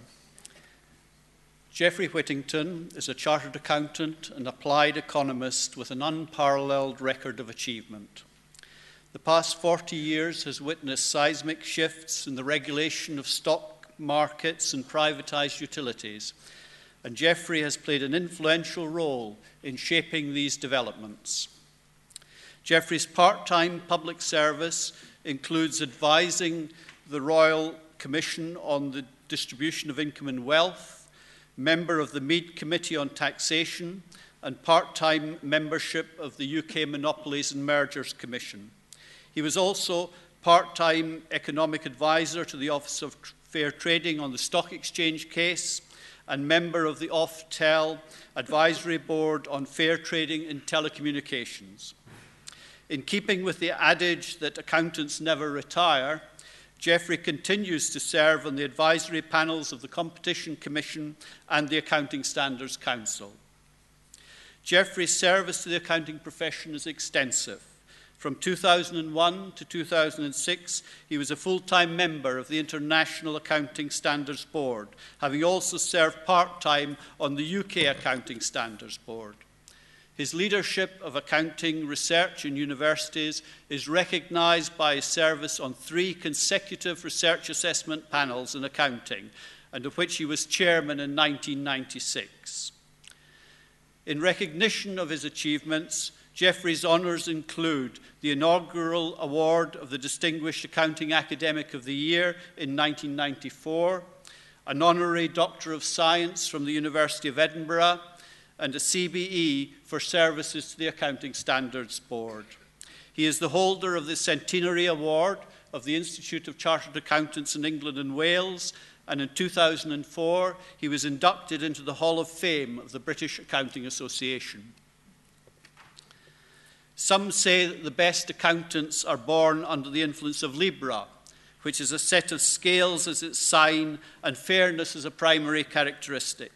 Geoffrey Whittington is a chartered accountant and applied economist with an unparalleled record of achievement. The past 40 years has witnessed seismic shifts in the regulation of stock markets and privatised utilities, and Geoffrey has played an influential role in shaping these developments. Geoffrey's part-time public service includes advising the Royal Commission on the Distribution of Income and Wealth, member of the Mead Committee on Taxation, and part-time membership of the UK Monopolies and Mergers Commission. He was also part-time economic advisor to the Office of Fair Trading on the Stock Exchange case, and member of the Oftel Advisory Board on Fair Trading in Telecommunications. In keeping with the adage that accountants never retire, Geoffrey continues to serve on the advisory panels of the Competition Commission and the Accounting Standards Council. Geoffrey's service to the accounting profession is extensive. From 2001 to 2006, he was a full-time member of the International Accounting Standards Board, having also served part-time on the UK Accounting Standards Board. His leadership of accounting research in universities is recognised by his service on 3 consecutive research assessment panels in accounting, and of which he was chairman in 1996. In recognition of his achievements, Geoffrey's honours include the inaugural award of the Distinguished Accounting Academic of the Year in 1994, an honorary Doctor of Science from the University of Edinburgh, and a CBE for services to the Accounting Standards Board. He is the holder of the Centenary Award of the Institute of Chartered Accountants in England and Wales, and in 2004 he was inducted into the Hall of Fame of the British Accounting Association. Some say that the best accountants are born under the influence of Libra, which is a set of scales as its sign and fairness as a primary characteristic.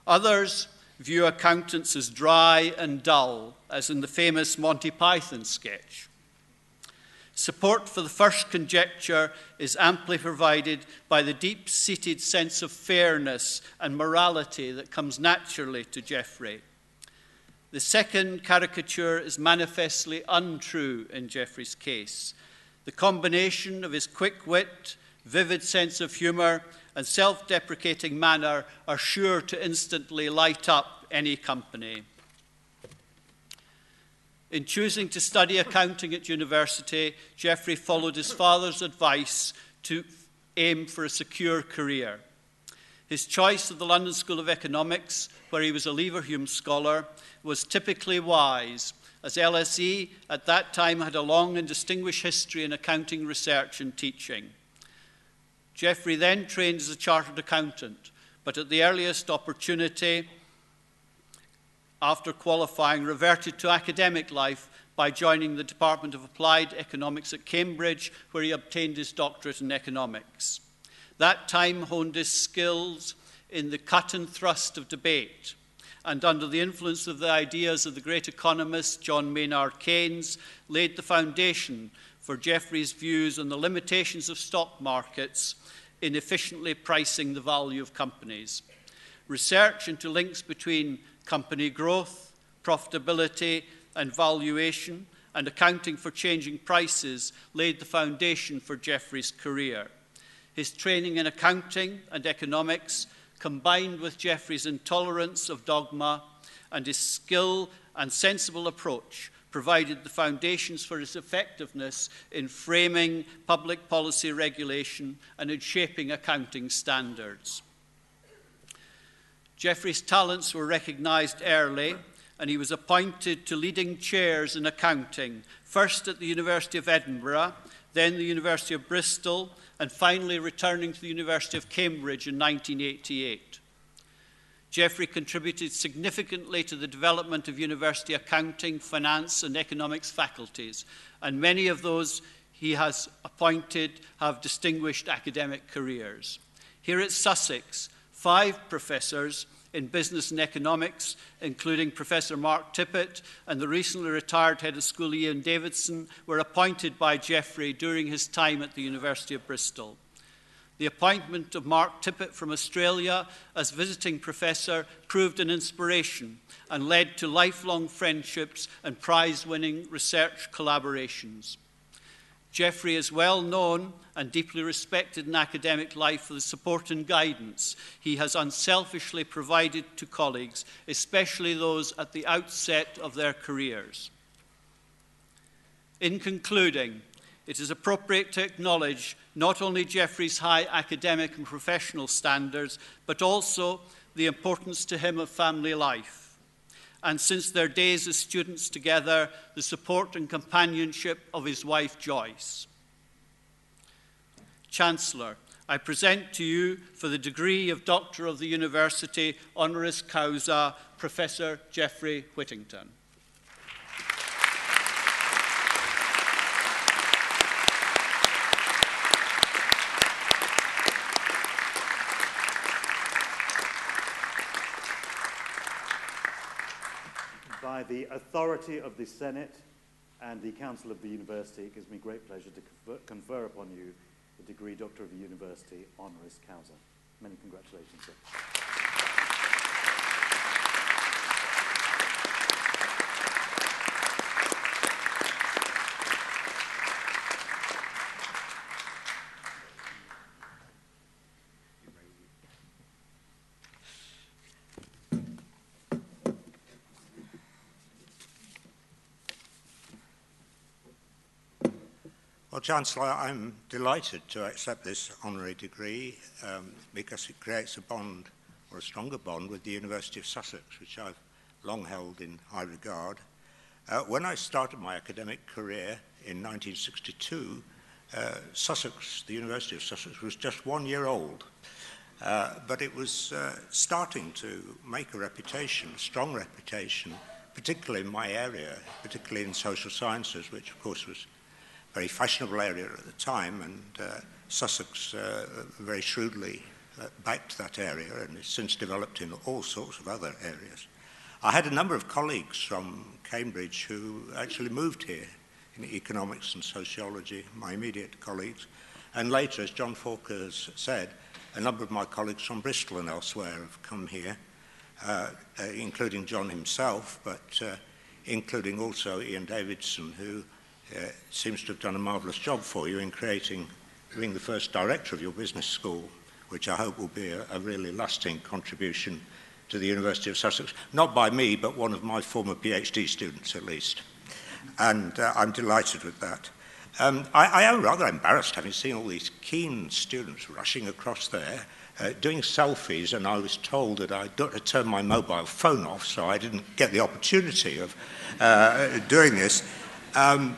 Others view accountants as dry and dull, as in the famous Monty Python sketch. Support for the first conjecture is amply provided by the deep-seated sense of fairness and morality that comes naturally to Geoffrey. The second caricature is manifestly untrue in Geoffrey's case. The combination of his quick wit, vivid sense of humour, and self-deprecating manner are sure to instantly light up any company. In choosing to study accounting at university, Geoffrey followed his father's advice to aim for a secure career. His choice of the London School of Economics, where he was a Leverhulme scholar, was typically wise, as LSE at that time had a long and distinguished history in accounting research and teaching. Geoffrey then trained as a chartered accountant, but at the earliest opportunity, after qualifying, reverted to academic life by joining the Department of Applied Economics at Cambridge, where he obtained his doctorate in economics. That time honed his skills in the cut and thrust of debate, and under the influence of the ideas of the great economist John Maynard Keynes, laid the foundation for Geoffrey's views on the limitations of stock markets in efficiently pricing the value of companies. Research into links between company growth, profitability, and valuation, and accounting for changing prices laid the foundation for Geoffrey's career. His training in accounting and economics, combined with Geoffrey's intolerance of dogma and his skill and sensible approach, provided the foundations for his effectiveness in framing public policy regulation and in shaping accounting standards. Geoffrey's talents were recognised early, and he was appointed to leading chairs in accounting, first at the University of Edinburgh, then the University of Bristol, and finally returning to the University of Cambridge in 1988. Geoffrey contributed significantly to the development of university accounting, finance, and economics faculties, and many of those he has appointed have distinguished academic careers. Here at Sussex, 5 professors in business and economics, including Professor Mark Tippett and the recently retired head of school Ian Davidson, were appointed by Geoffrey during his time at the University of Bristol. The appointment of Mark Tippett from Australia as visiting professor proved an inspiration and led to lifelong friendships and prize-winning research collaborations. Geoffrey is well known and deeply respected in academic life for the support and guidance he has unselfishly provided to colleagues, especially those at the outset of their careers. In concluding, it is appropriate to acknowledge not only Geoffrey's high academic and professional standards, but also the importance to him of family life. And since their days as students together, the support and companionship of his wife, Joyce. Chancellor, I present to you for the degree of Doctor of the University, honoris causa, Professor Geoffrey Whittington. By the authority of the Senate and the Council of the University, it gives me great pleasure to confer upon you the degree Doctor of the University, honoris causa. Many congratulations, sir. Well, Chancellor, I'm delighted to accept this honorary degree because it creates a bond, or a stronger bond, with the University of Sussex, which I've long held in high regard. When I started my academic career in 1962, Sussex, the University of Sussex, was just 1 year old. But it was starting to make a reputation, a strong reputation, particularly in my area, particularly in social sciences, which of course was a very fashionable area at the time, and Sussex very shrewdly backed that area and has since developed in all sorts of other areas. I had a number of colleagues from Cambridge who actually moved here in economics and sociology, my immediate colleagues, and later, as John Falker has said, a number of my colleagues from Bristol and elsewhere have come here, including John himself, but including also Ian Davidson, who seems to have done a marvellous job for you in being the first director of your business school, which I hope will be a really lasting contribution to the University of Sussex. Not by me, but one of my former PhD students at least. And I'm delighted with that. I am rather embarrassed having seen all these keen students rushing across there doing selfies, and I was told that I'd got to turn my mobile phone off, so I didn't get the opportunity of doing this. But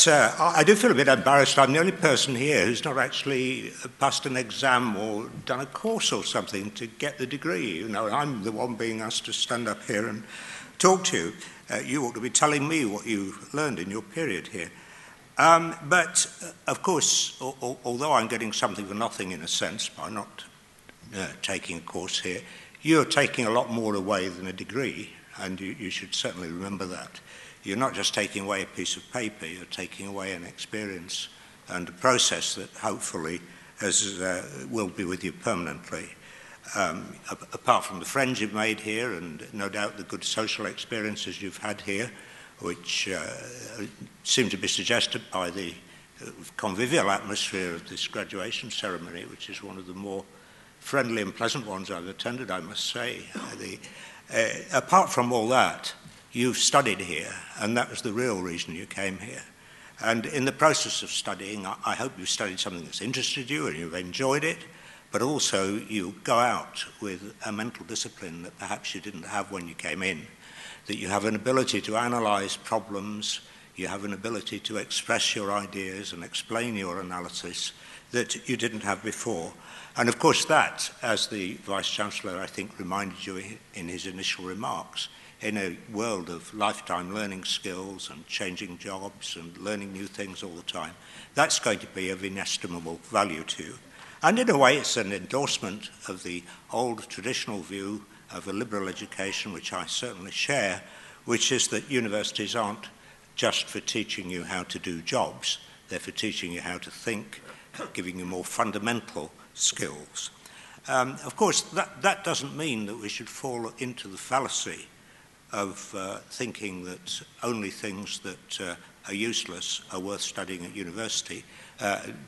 I do feel a bit embarrassed. I'm the only person here who's not actually passed an exam or done a course or something to get the degree. You know, I'm the one being asked to stand up here and talk to you. You ought to be telling me what you learned in your period here. But, of course, although I'm getting something for nothing in a sense by not taking a course here, you're taking a lot more away than a degree, and you should certainly remember that. You're not just taking away a piece of paper, you're taking away an experience and a process that hopefully will be with you permanently. Apart from the friends you've made here and no doubt the good social experiences you've had here, which seem to be suggested by the convivial atmosphere of this graduation ceremony, which is one of the more friendly and pleasant ones I've attended, I must say. Apart from all that, you've studied here, and that was the real reason you came here. And in the process of studying, I hope you've studied something that's interested you and you've enjoyed it, but also you go out with a mental discipline that perhaps you didn't have when you came in, that you have an ability to analyse problems, you have an ability to express your ideas and explain your analysis that you didn't have before. And of course that, as the Vice-Chancellor I think reminded you in his initial remarks, in a world of lifetime learning skills and changing jobs and learning new things all the time, that's going to be of inestimable value to you. And in a way, it's an endorsement of the old traditional view of a liberal education, which I certainly share, which is that universities aren't just for teaching you how to do jobs, they're for teaching you how to think, giving you more fundamental skills. Of course, that doesn't mean that we should fall into the fallacy of thinking that only things that are useless are worth studying at university.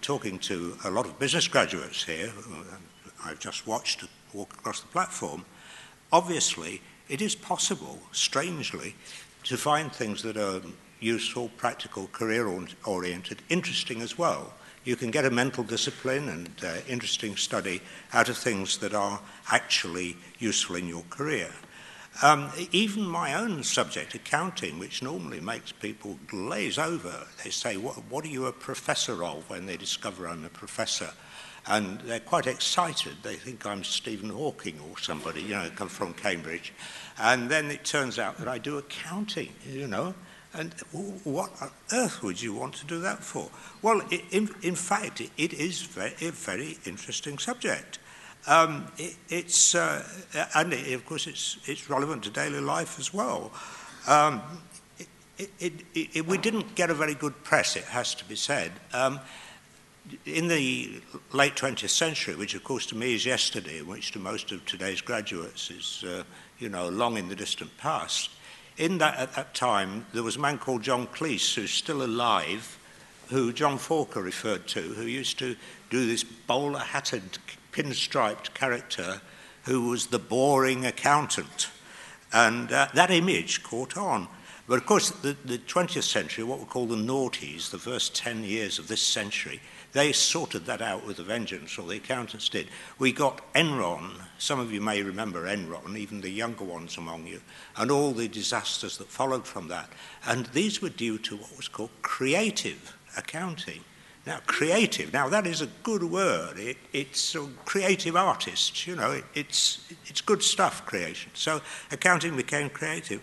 Talking to a lot of business graduates here, I've just watched walk across the platform, obviously it is possible, strangely, to find things that are useful, practical, career-oriented, interesting as well. You can get a mental discipline and interesting study out of things that are actually useful in your career. Even my own subject, accounting, which normally makes people glaze over. They say, what are you a professor of, when they discover I'm a professor? And they're quite excited. They think I'm Stephen Hawking or somebody, you know, come from Cambridge. And then it turns out that I do accounting, you know. And what on earth would you want to do that for? Well, in fact, it is a very interesting subject. And of course it's relevant to daily life as well. We didn't get a very good press, it has to be said. In the late 20th century, which of course to me is yesterday, which to most of today's graduates is long in the distant past, at that time there was a man called John Cleese, who's still alive, who John Forker referred to, who used to do this bowler-hatted, pinstriped character who was the boring accountant. And that image caught on. But of course, the 20th century, what we call the noughties, the first 10 years of this century, they sorted that out with a vengeance, or the accountants did. We got Enron, some of you may remember Enron, even the younger ones among you, and all the disasters that followed from that. And these were due to what was called creative accounting. Now, creative, now that is a good word. It's creative artists, you know, it's good stuff, creation. So accounting became creative.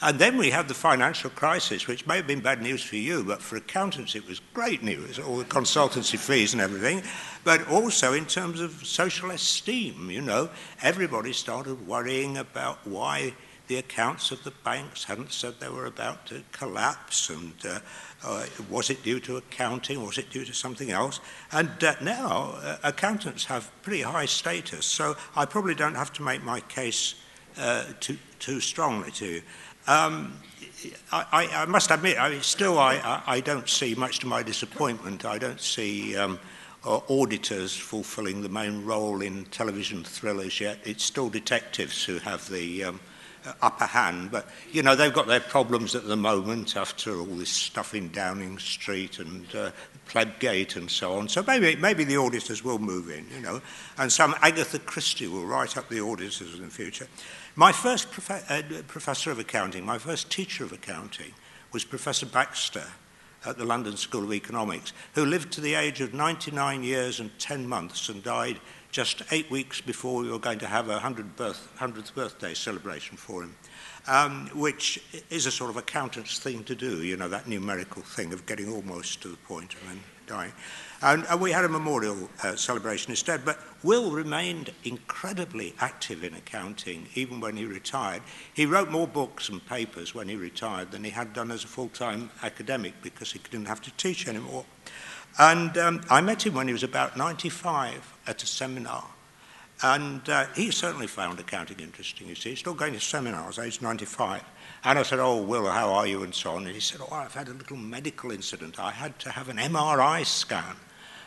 And then we had the financial crisis, which may have been bad news for you, but for accountants it was great news, all the consultancy fees and everything, but also in terms of social esteem, you know. Everybody started worrying about why the accounts of the banks hadn't said they were about to collapse, and was it due to accounting, was it due to something else? And now accountants have pretty high status, so I probably don't have to make my case too strongly to you. I must admit, I don't see, much to my disappointment, I don't see auditors fulfilling the main role in television thrillers yet. It's still detectives who have the upper hand, but, you know, they've got their problems at the moment after all this stuff in Downing Street and Plebgate and so on. So maybe the auditors will move in, you know, and some Agatha Christie will write up the auditors in the future. My first professor of accounting, my first teacher of accounting, was Professor Baxter at the London School of Economics, who lived to the age of 99 years and 10 months and died just 8 weeks before we were going to have a 100th birthday celebration for him, which is a sort of accountant's thing to do, you know, that numerical thing of getting almost to the point and then dying. And we had a memorial celebration instead, but Will remained incredibly active in accounting even when he retired. He wrote more books and papers when he retired than he had done as a full-time academic because he didn't have to teach anymore. And I met him when he was about 95 at a seminar. And he certainly found accounting interesting, you see. He's still going to seminars, age 95. And I said, "Oh, Will, how are you?" and so on. And he said, "Oh, I've had a little medical incident. I had to have an MRI scan."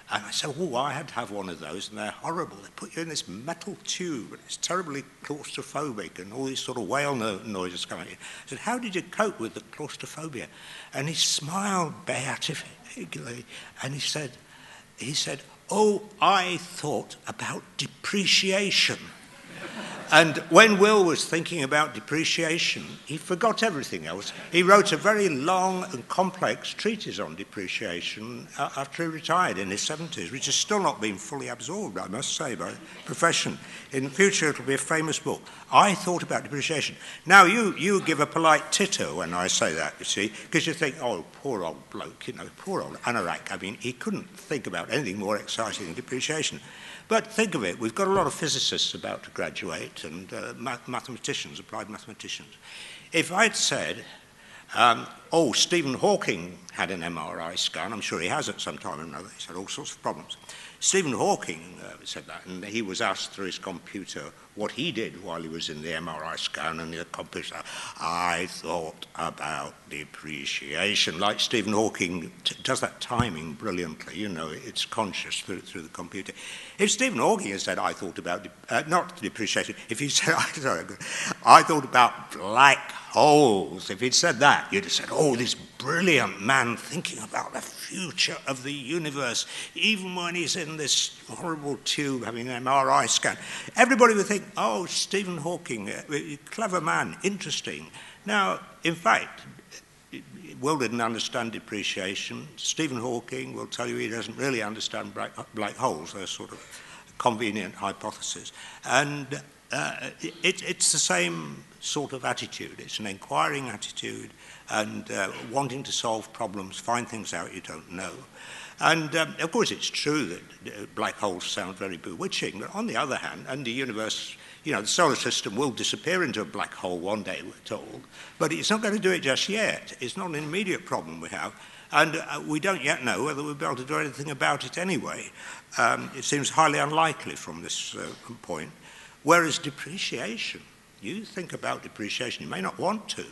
And I said, "Oh, I had to have one of those, and they're horrible. They put you in this metal tube, and it's terribly claustrophobic, and all these sort of whale noises coming in." I said, "How did you cope with the claustrophobia?" And he smiled beatifically, and he said, "Oh, I thought about depreciation." And when Will was thinking about depreciation, he forgot everything else. He wrote a very long and complex treatise on depreciation after he retired in his 70s, which has still not been fully absorbed, I must say, by the profession. In the future, it'll be a famous book. I thought about depreciation. Now, you give a polite titter when I say that, you see, because you think, "Oh, poor old bloke, you know, poor old Anorak." I mean, he couldn't think about anything more exciting than depreciation. But think of it, we've got a lot of physicists about to graduate and mathematicians, applied mathematicians. If I'd said, "Oh, Stephen Hawking had an MRI scan," I'm sure he has at some time or another, he's had all sorts of problems. Stephen Hawking said that, and he was asked through his computer what he did while he was in the MRI scan, and the computer said, "I thought about depreciation." Like Stephen Hawking does that timing brilliantly, you know, it's conscious through the computer. If Stephen Hawking had said, "I thought about, not depreciation," if he said, "I thought about black holes," if he'd said that, you'd have said, "Oh, this brilliant man thinking about the future of the universe, even when he's in this horrible tube having an MRI scan." Everybody would think, "Oh, Stephen Hawking, clever man, interesting." Now, in fact, Will didn't understand depreciation. Stephen Hawking will tell you he doesn't really understand black holes. They're sort of convenient hypothesis. And it's the same sort of attitude. It's an inquiring attitude and wanting to solve problems, find things out you don't know. And of course it's true that black holes sound very bewitching, but on the other hand, and the universe, you know, the solar system will disappear into a black hole one day, we're told, but it's not going to do it just yet. It's not an immediate problem we have, and we don't yet know whether we'll be able to do anything about it anyway. It seems highly unlikely from this point. Whereas depreciation, you think about depreciation, you may not want to,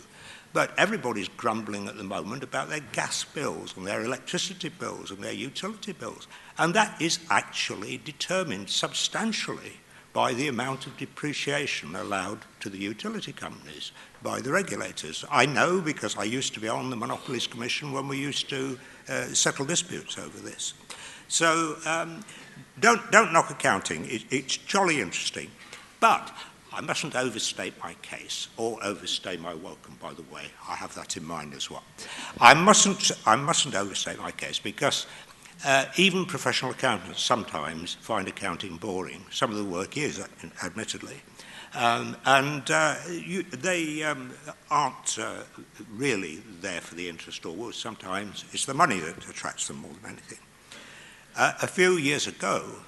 but everybody's grumbling at the moment about their gas bills and their electricity bills and their utility bills. And that is actually determined substantially by the amount of depreciation allowed to the utility companies by the regulators. I know because I used to be on the Monopolies Commission when we used to settle disputes over this. So don't knock accounting. It's jolly interesting. But I mustn't overstate my case or overstay my welcome, by the way. I have that in mind as well. I mustn't overstate my case because even professional accountants sometimes find accounting boring. Some of the work is, admittedly. They aren't really there for the interest or sometimes it's the money that attracts them more than anything. A few years ago,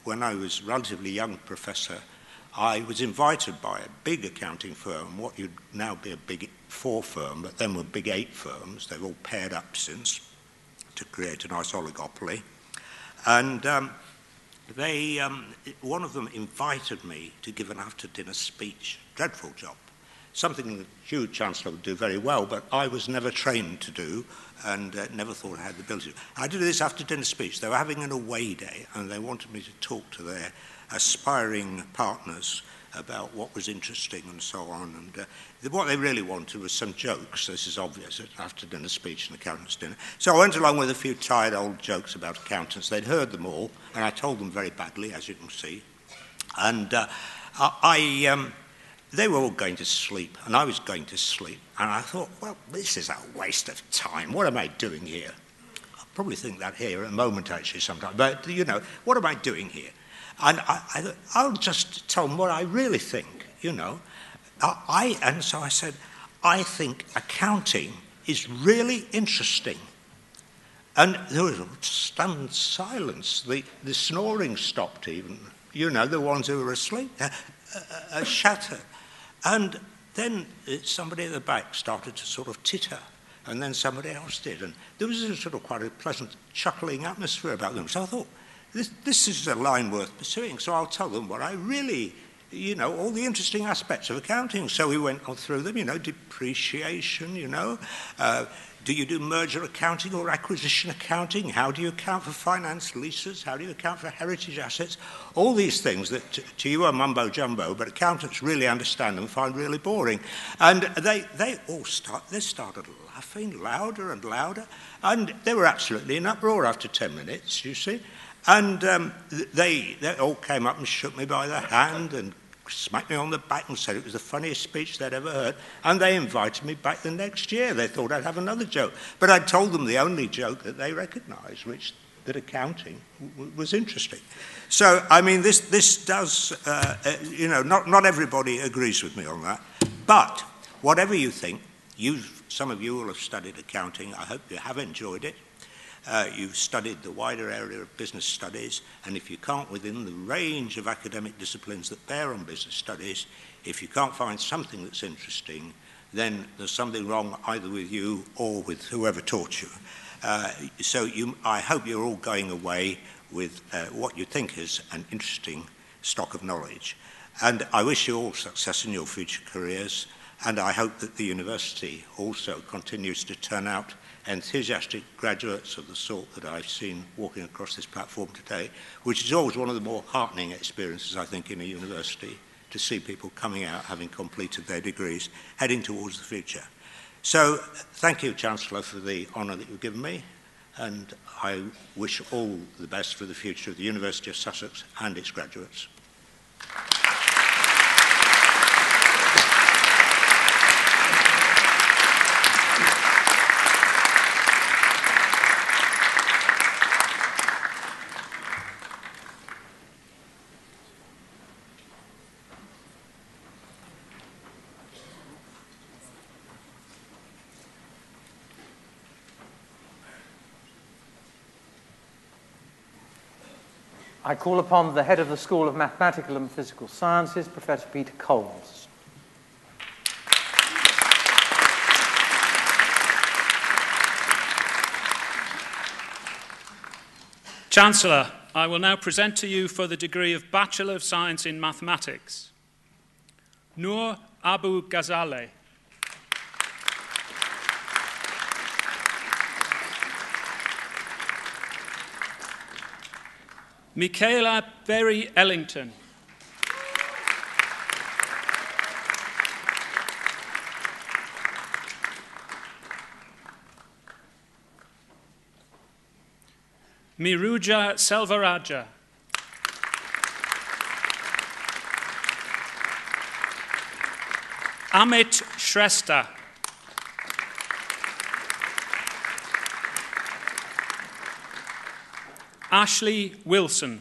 when I was a relatively young professor, I was invited by a big accounting firm, what would now be a big 4 firm, but then were big 8 firms. They've all paired up since to create a nice oligopoly. And one of them invited me to give an after-dinner speech. Dreadful job. Something that Hugh Chancellor would do very well, but I was never trained to do and never thought I had the ability to. I did this after-dinner speech. They were having an away day, and they wanted me to talk to their aspiring partners about what was interesting and so on. And what they really wanted was some jokes. This is obvious after dinner speech and accountants' dinner. So I went along with a few tired old jokes about accountants. They'd heard them all, and I told them very badly, as you can see. And they were all going to sleep, and I was going to sleep. And I thought, well, this is a waste of time. What am I doing here? I'll probably think that here in a moment, actually, sometime. But, you know, what am I doing here? And I thought, I'll just tell them what I really think, you know. And so I said, I think accounting is really interesting. And there was a stunned silence. The snoring stopped even. You know, the ones who were asleep, shattered. And then somebody at the back started to sort of titter, and then somebody else did. And there was a sort of quite a pleasant, chuckling atmosphere about them. So I thought, this is a line worth pursuing. So I'll tell them what I really, you know, all the interesting aspects of accounting. So we went on through them, you know, depreciation, you know, do you do merger accounting or acquisition accounting? How do you account for finance leases? How do you account for heritage assets? All these things that to you are mumbo-jumbo, but accountants really understand and find really boring. And they all started laughing louder and louder. And they were absolutely in uproar after 10 minutes, you see. And they all came up and shook me by the hand and smacked me on the back and said it was the funniest speech they'd ever heard. And they invited me back the next year. They thought I'd have another joke. But I told them the only joke that they recognised, that accounting was interesting. So, I mean, this does, you know, not everybody agrees with me on that. But whatever you think, some of you will have studied accounting. I hope you have enjoyed it. You've studied the wider area of business studies, and if you can't, within the range of academic disciplines that bear on business studies, if you can't find something that's interesting, then there's something wrong either with you or with whoever taught you. I hope you're all going away with what you think is an interesting stock of knowledge. And I wish you all success in your future careers, and I hope that the university also continues to turn out enthusiastic graduates of the sort that I've seen walking across this platform today, which is always one of the more heartening experiences, I think, in a university, to see people coming out, having completed their degrees, heading towards the future. So thank you, Chancellor, for the honour that you've given me, and I wish all the best for the future of the University of Sussex and its graduates. I call upon the head of the School of Mathematical and Physical Sciences, Professor Peter Coles. Chancellor, I will now present to you for the degree of Bachelor of Science in Mathematics, Noor Abu Ghazaleh. Michaela Berry Ellington. Miruja Selvaraja. Amit Shrestha. Ashley Wilson.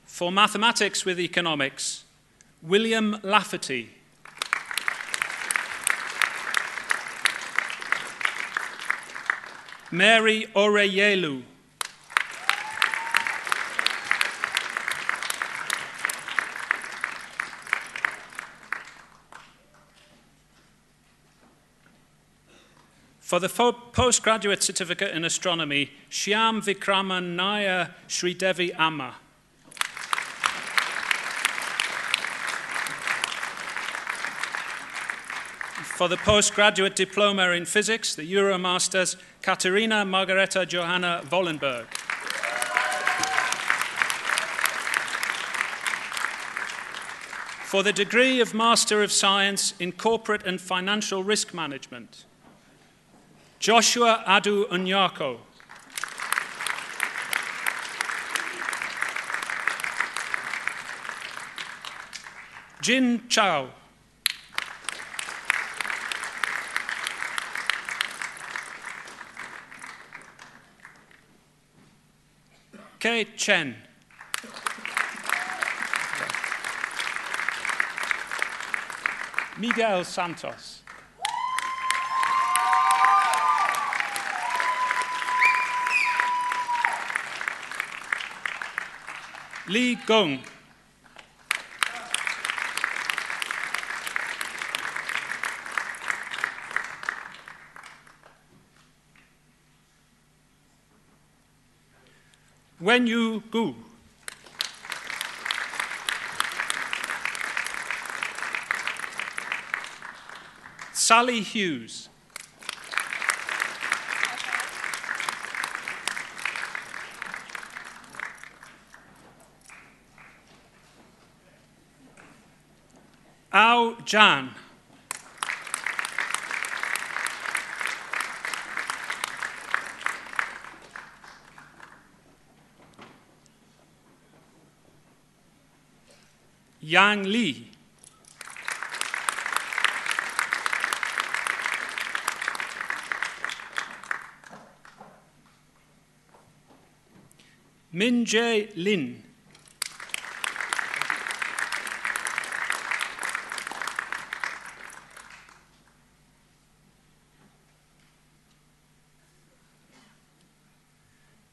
For mathematics with economics, William Lafferty. Mary Oreyelu. For the postgraduate certificate in astronomy, Shyam Vikramanaya Sridevi Amma. For the postgraduate diploma in physics, the Euromasters, Katerina Margareta Johanna Wollenberg. For the degree of Master of Science in Corporate and Financial Risk Management, Joshua Adu Unyako. Jin Chao. Kei Chen. Miguel Santos. Li Gong. Wen Yu Gu. Sally Hughes. Ao Jan. Yang Li. Min Jae Lin.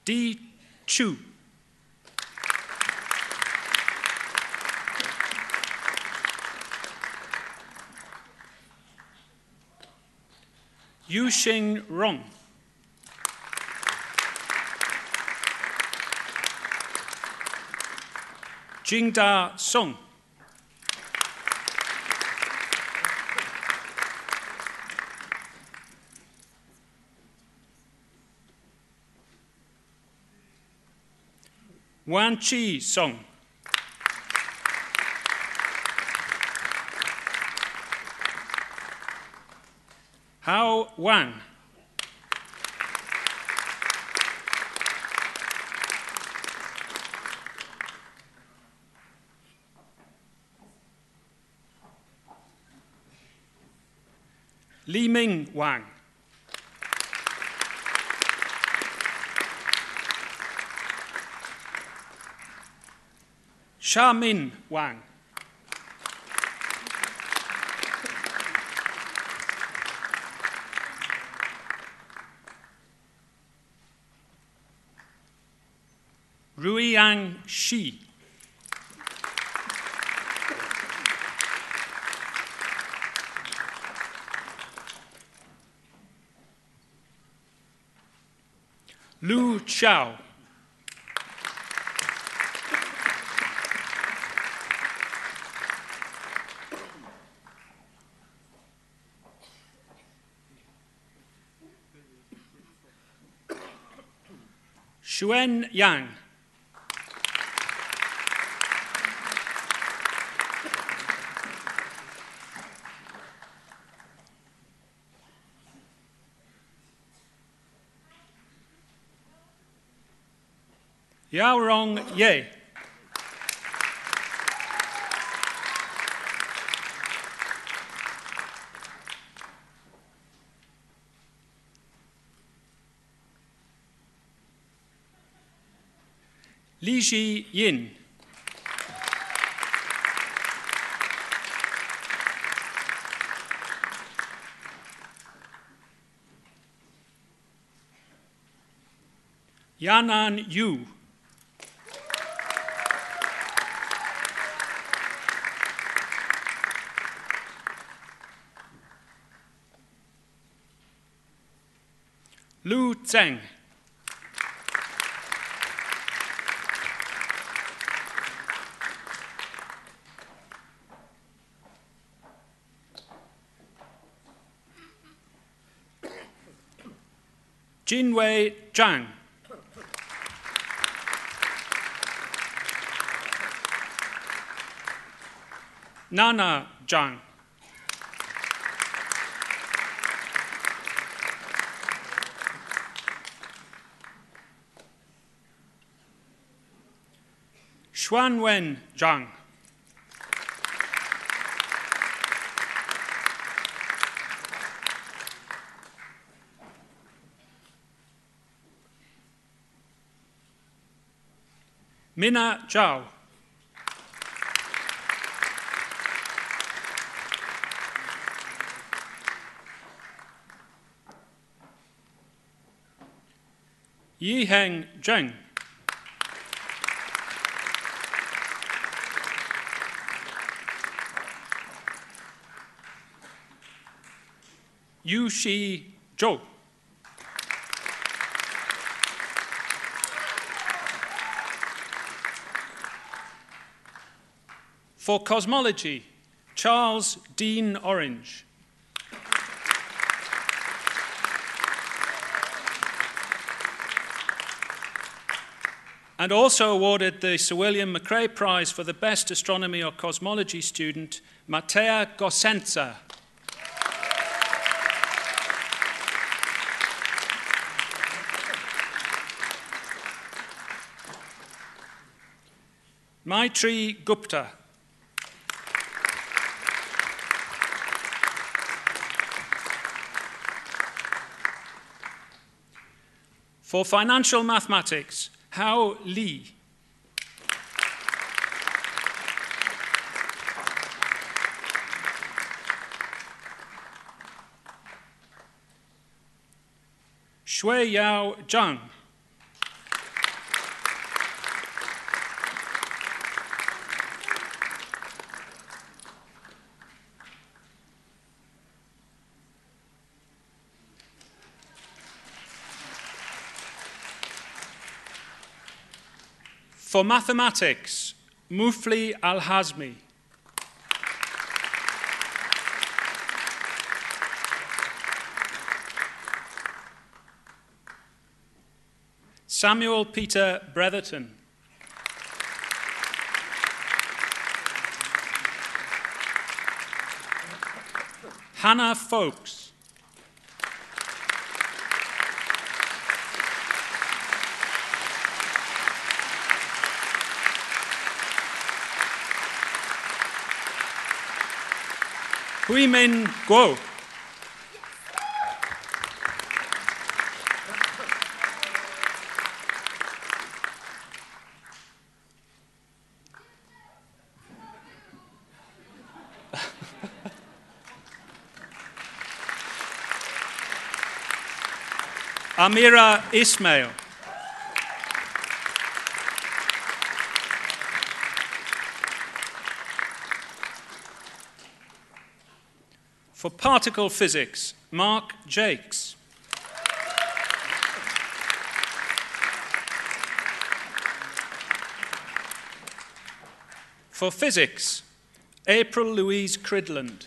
Di Chu. Yu Xing Rong. Jingda Song. Wan Chi Song. Hao Wang. Li Ming Wang. Sha Min Wang. Ruiyang Shi. Lu Chao. Xuen Yang. Yao Rong Ye. Li Ji Yin. Yanan Yu. Lu Zheng. Jinwei Zhang. Nana Zhang. Xuanwen Zhang. Mina Zhao. Yiheng Zheng. Yushi Zhou. For cosmology, Charles Dean Orange. And also awarded the Sir William McRae Prize for the Best Astronomy or Cosmology student, Matea Gosenza. Maitri Gupta. For financial mathematics, Hao Li. Shui Yao Zhang. For mathematics, Mufli Al-Hazmi. Samuel Peter Bretherton. Hannah Folks. Hui Min Guo. Amira Ismail. For particle physics, Mark Jakes. For physics, April Louise Cridland.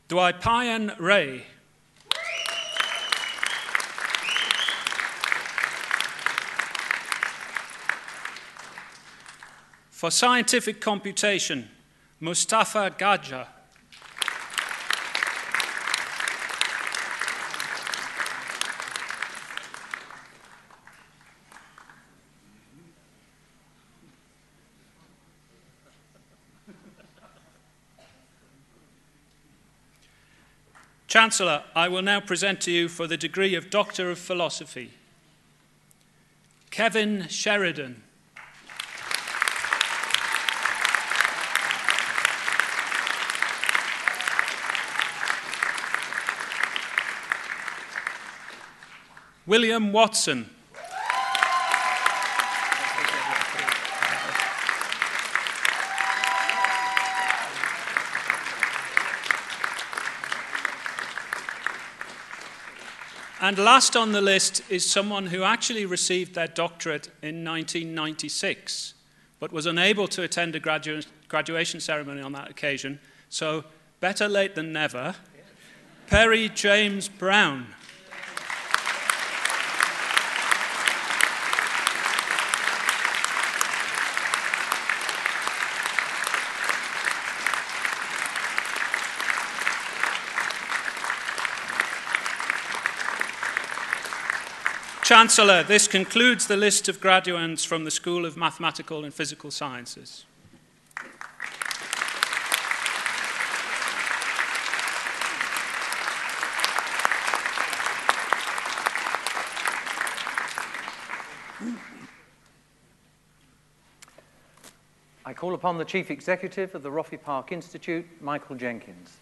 Dwipayan Ray. For scientific computation, Mustafa Gadja. Chancellor, I will now present to you for the degree of Doctor of Philosophy, Kevin Sheridan. William Watson. And last on the list is someone who actually received their doctorate in 1996, but was unable to attend a graduation ceremony on that occasion. So, better late than never, Perry James Brown. Chancellor, this concludes the list of graduands from the School of Mathematical and Physical Sciences. I call upon the Chief Executive of the Roffey Park Institute, Michael Jenkins.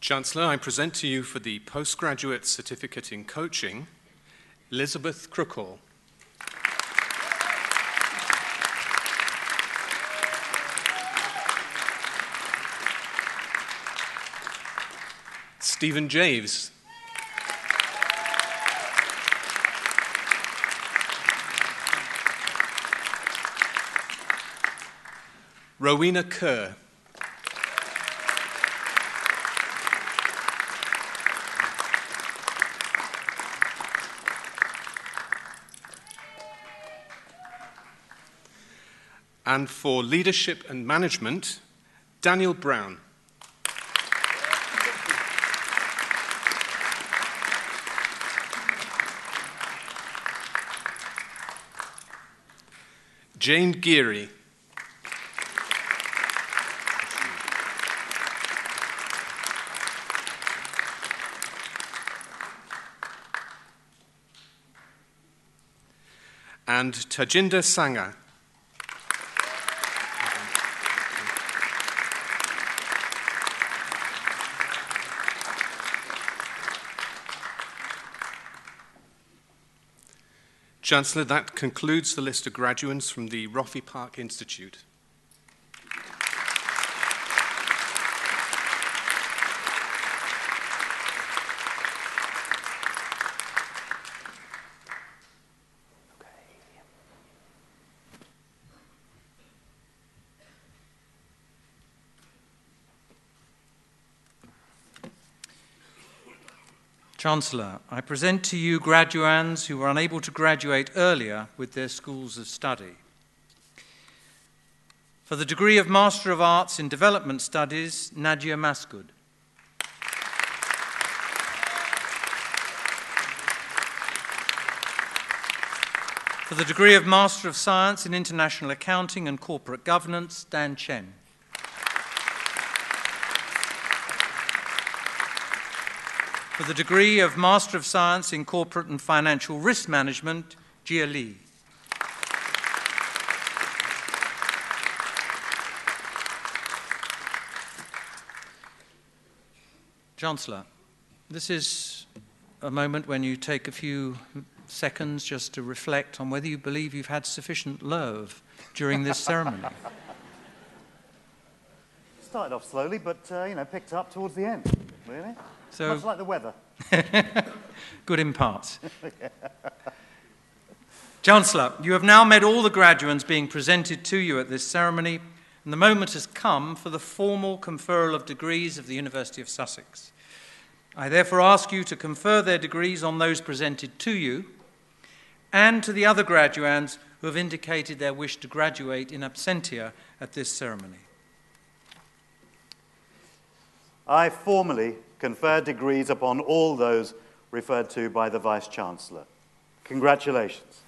Chancellor, I present to you for the Postgraduate Certificate in Coaching, Elizabeth Crookall. Stephen Javes. Rowena Kerr. And for Leadership and Management, Daniel Brown. Jane Geary. And Tajinder Sangha. Chancellor, that concludes the list of graduands from the Roffey Park Institute. Chancellor, I present to you graduands who were unable to graduate earlier with their schools of study. For the degree of Master of Arts in Development Studies, Nadia Masgood. For the degree of Master of Science in International Accounting and Corporate Governance, Dan Chen. For the degree of Master of Science in Corporate and Financial Risk Management, Jia Li. Chancellor, this is a moment when you take a few seconds just to reflect on whether you believe you've had sufficient love during this ceremony. Started off slowly, but picked up towards the end, really. So, much like the weather. Good in parts. Chancellor, you have now met all the graduands being presented to you at this ceremony, and the moment has come for the formal conferral of degrees of the University of Sussex. I therefore ask you to confer their degrees on those presented to you and to the other graduands who have indicated their wish to graduate in absentia at this ceremony. I formally confer degrees upon all those referred to by the Vice-Chancellor. Congratulations.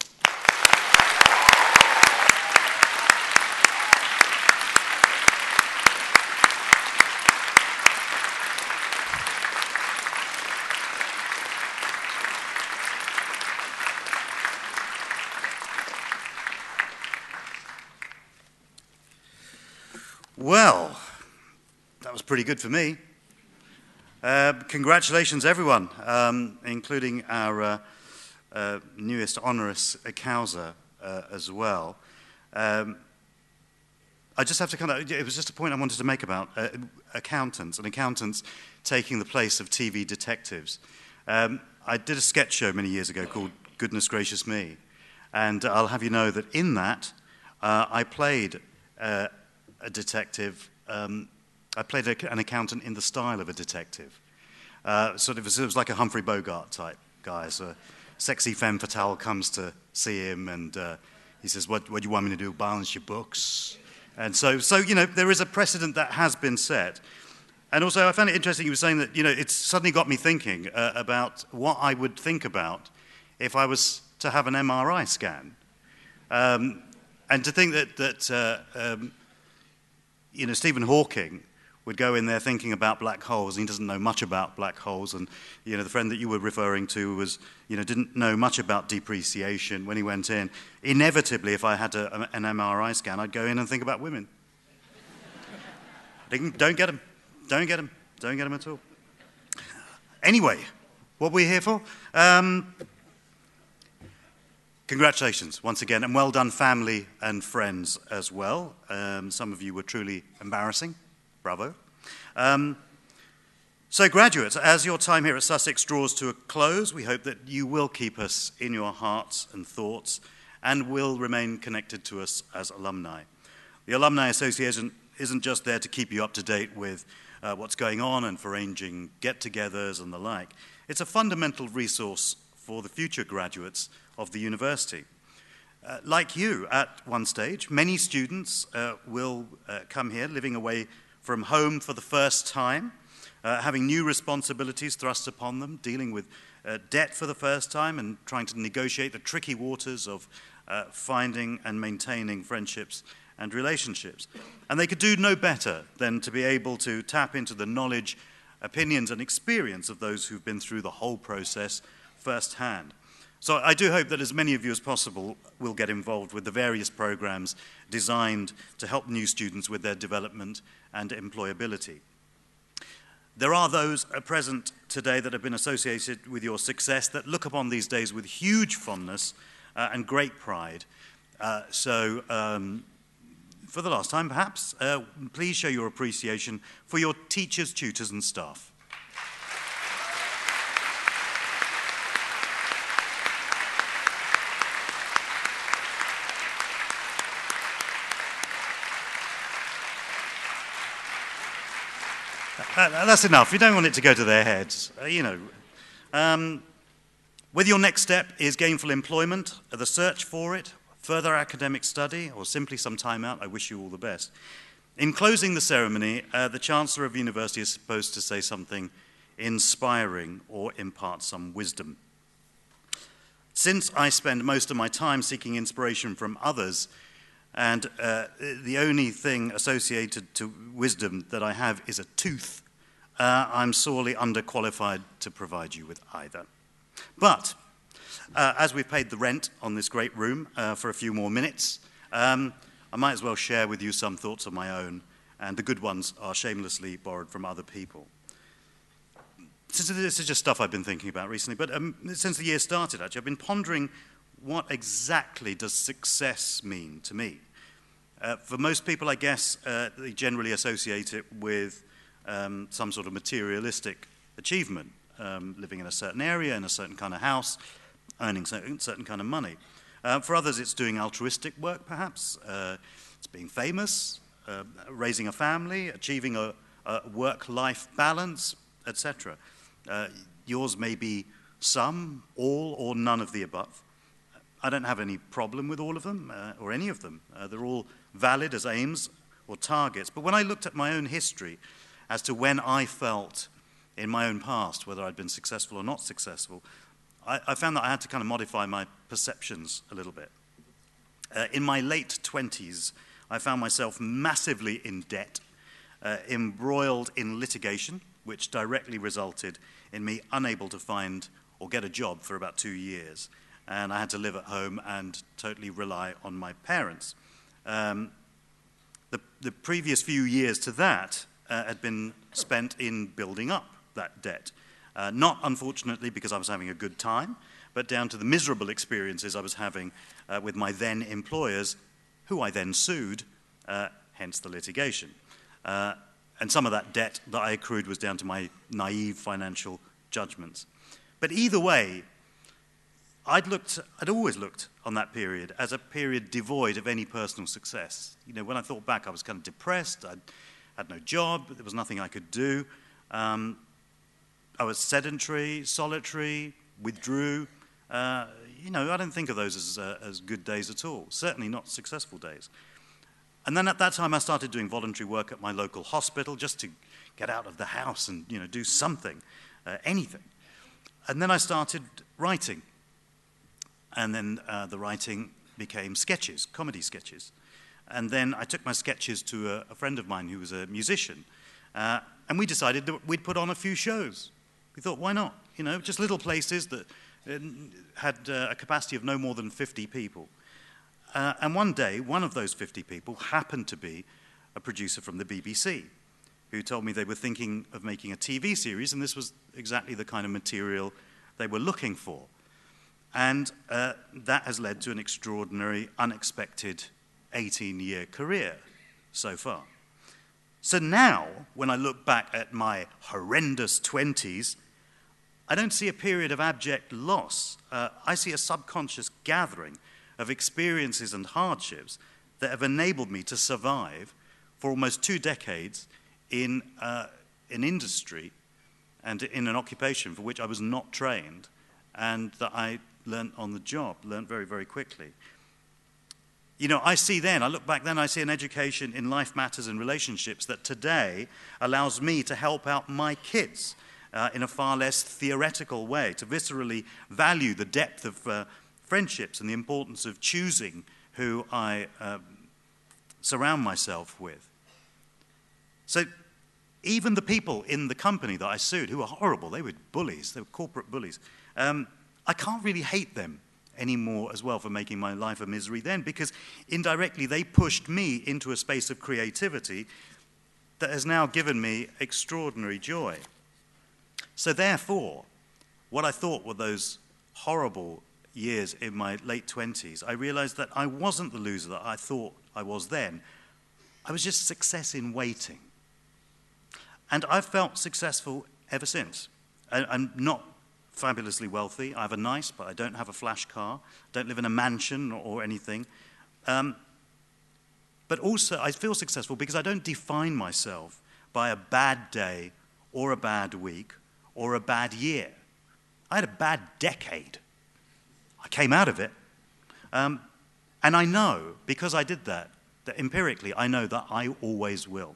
Well, that was pretty good for me. Congratulations, everyone, including our newest honoris causa as well. I just have to it was just a point I wanted to make about accountants, and accountants taking the place of TV detectives. I did a sketch show many years ago called Goodness Gracious Me, and I'll have you know that in that, I played a detective, I played an accountant in the style of a detective. It was like a Humphrey Bogart type guy. So a sexy femme fatale comes to see him, and he says, what do you want me to do, balance your books? And so there is a precedent that has been set. And also, I found it interesting you were saying that, it's suddenly got me thinking about what I would think about if I was to have an MRI scan. And to think that Stephen Hawking would go in there thinking about black holes, and he doesn't know much about black holes. And, the friend that you were referring to was, didn't know much about depreciation when he went in. Inevitably, if I had an MRI scan, I'd go in and think about women. Don't get them. Don't get them. Don't get them at all. Anyway, what we're here for? Congratulations once again, and well done, family and friends as well. Some of you were truly embarrassing. Bravo. So graduates, as your time here at Sussex draws to a close, we hope that you will keep us in your hearts and thoughts and will remain connected to us as alumni. The Alumni Association isn't just there to keep you up to date with what's going on and for arranging get-togethers and the like. It's a fundamental resource for the future graduates of the university. Like you, at one stage, many students will come here living away from home for the first time, having new responsibilities thrust upon them, dealing with debt for the first time and trying to negotiate the tricky waters of finding and maintaining friendships and relationships. And they could do no better than to be able to tap into the knowledge, opinions, and experience of those who've been through the whole process firsthand. So I do hope that as many of you as possible will get involved with the various programs designed to help new students with their development and employability. There are those present today that have been associated with your success that look upon these days with huge fondness and great pride. For the last time, perhaps, please show your appreciation for your teachers, tutors, and staff. That's enough. You don't want it to go to their heads, Whether your next step is gainful employment, the search for it, further academic study, or simply some time out, I wish you all the best. In closing the ceremony, the Chancellor of the University is supposed to say something inspiring or impart some wisdom. Since I spend most of my time seeking inspiration from others, and the only thing associated to wisdom that I have is a tooth, I'm sorely underqualified to provide you with either. But as we've paid the rent on this great room for a few more minutes, I might as well share with you some thoughts of my own, and the good ones are shamelessly borrowed from other people. This is just stuff I've been thinking about recently, but since the year started, actually, I've been pondering what exactly does success mean to me. For most people, I guess, they generally associate it with some sort of materialistic achievement, living in a certain area, in a certain kind of house, earning certain kind of money. For others, it's doing altruistic work, perhaps. It's being famous, raising a family, achieving a work-life balance, etc. Yours may be some, all, or none of the above. I don't have any problem with all of them, or any of them. They're all valid as aims or targets. But when I looked at my own history as to when I felt in my own past whether I'd been successful or not successful, I found that I had to kind of modify my perceptions a little bit. In my late 20s, I found myself massively in debt, embroiled in litigation, which directly resulted in me unable to find or get a job for about 2 years. And I had to live at home and totally rely on my parents. The previous few years to that had been spent in building up that debt. Not, unfortunately, because I was having a good time, but down to the miserable experiences I was having with my then employers, who I then sued, hence the litigation. And some of that debt that I accrued was down to my naive financial judgments. But either way, I'd always looked on that period as a period devoid of any personal success. You know, when I thought back, I was kind of depressed. I had no job. There was nothing I could do. I was sedentary, solitary, withdrew. You know, I don't think of those as good days at all. Certainly not successful days. And then at that time, I started doing voluntary work at my local hospital just to get out of the house and, you know, do something, anything. And then I started writing. And then the writing became sketches, comedy sketches. And then I took my sketches to a friend of mine who was a musician. And we decided that we'd put on a few shows. We thought, why not? You know, just little places that had a capacity of no more than 50 people. And one day, one of those 50 people happened to be a producer from the BBC, who told me they were thinking of making a TV series, and this was exactly the kind of material they were looking for. And that has led to an extraordinary, unexpected 18-year career so far. So now, when I look back at my horrendous 20s, I don't see a period of abject loss. I see a subconscious gathering of experiences and hardships that have enabled me to survive for almost 2 decades in an industry and in an occupation for which I was not trained and that I learned on the job, learned very, very quickly. You know, I look back then, I see an education in life matters and relationships that today allows me to help out my kids in a far less theoretical way, to viscerally value the depth of friendships and the importance of choosing who I surround myself with. So even the people in the company that I sued, who were horrible, they were bullies, they were corporate bullies, I can't really hate them anymore as well for making my life a misery then, because indirectly they pushed me into a space of creativity that has now given me extraordinary joy. So therefore, what I thought were those horrible years in my late 20s, I realized that I wasn't the loser that I thought I was then. I was just success in waiting. And I've felt successful ever since. I'm not fabulously wealthy. I have a nice, but I don't have a flash car. Don't live in a mansion or anything. But also, I feel successful because I don't define myself by a bad day or a bad week or a bad year. I had a bad decade. I came out of it. And I know, because I did that empirically, I know that I always will.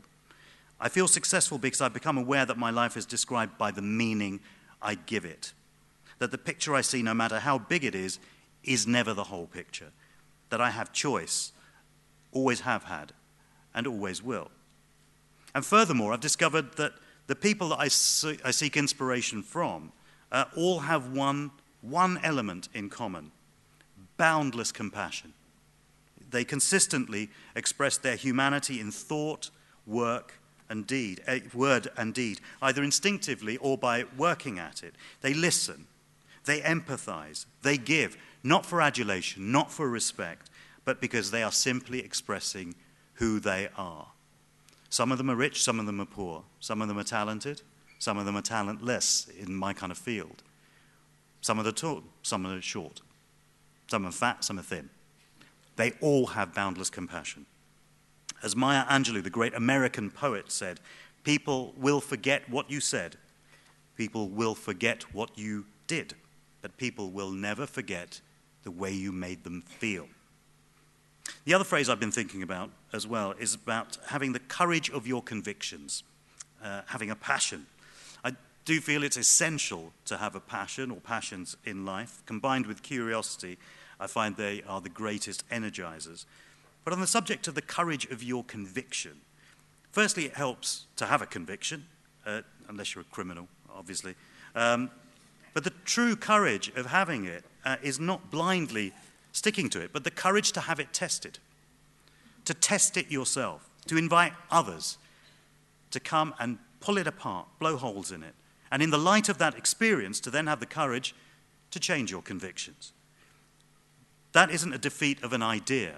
I feel successful because I've become aware that my life is described by the meaning I give it. That the picture I see, no matter how big it is never the whole picture. That I have choice, always have had, and always will. And furthermore, I've discovered that the people that I seek inspiration from all have one element in common: boundless compassion. They consistently express their humanity in thought, work, and deed, word and deed, either instinctively or by working at it. They listen, they empathize, they give, not for adulation, not for respect, but because they are simply expressing who they are. Some of them are rich, some of them are poor. Some of them are talented, some of them are talentless in my kind of field. Some are tall, some are short. Some are fat, some are thin. They all have boundless compassion. As Maya Angelou, the great American poet, said, people will forget what you said. People will forget what you did. But people will never forget the way you made them feel. The other phrase I've been thinking about as well is about having the courage of your convictions, having a passion. I do feel it's essential to have a passion or passions in life. Combined with curiosity, I find they are the greatest energizers. But on the subject of the courage of your conviction, firstly, it helps to have a conviction, unless you're a criminal, obviously. But the true courage of having it is not blindly sticking to it, but the courage to have it tested, to test it yourself, to invite others to come and pull it apart, blow holes in it, and in the light of that experience, to then have the courage to change your convictions. That isn't a defeat of an idea.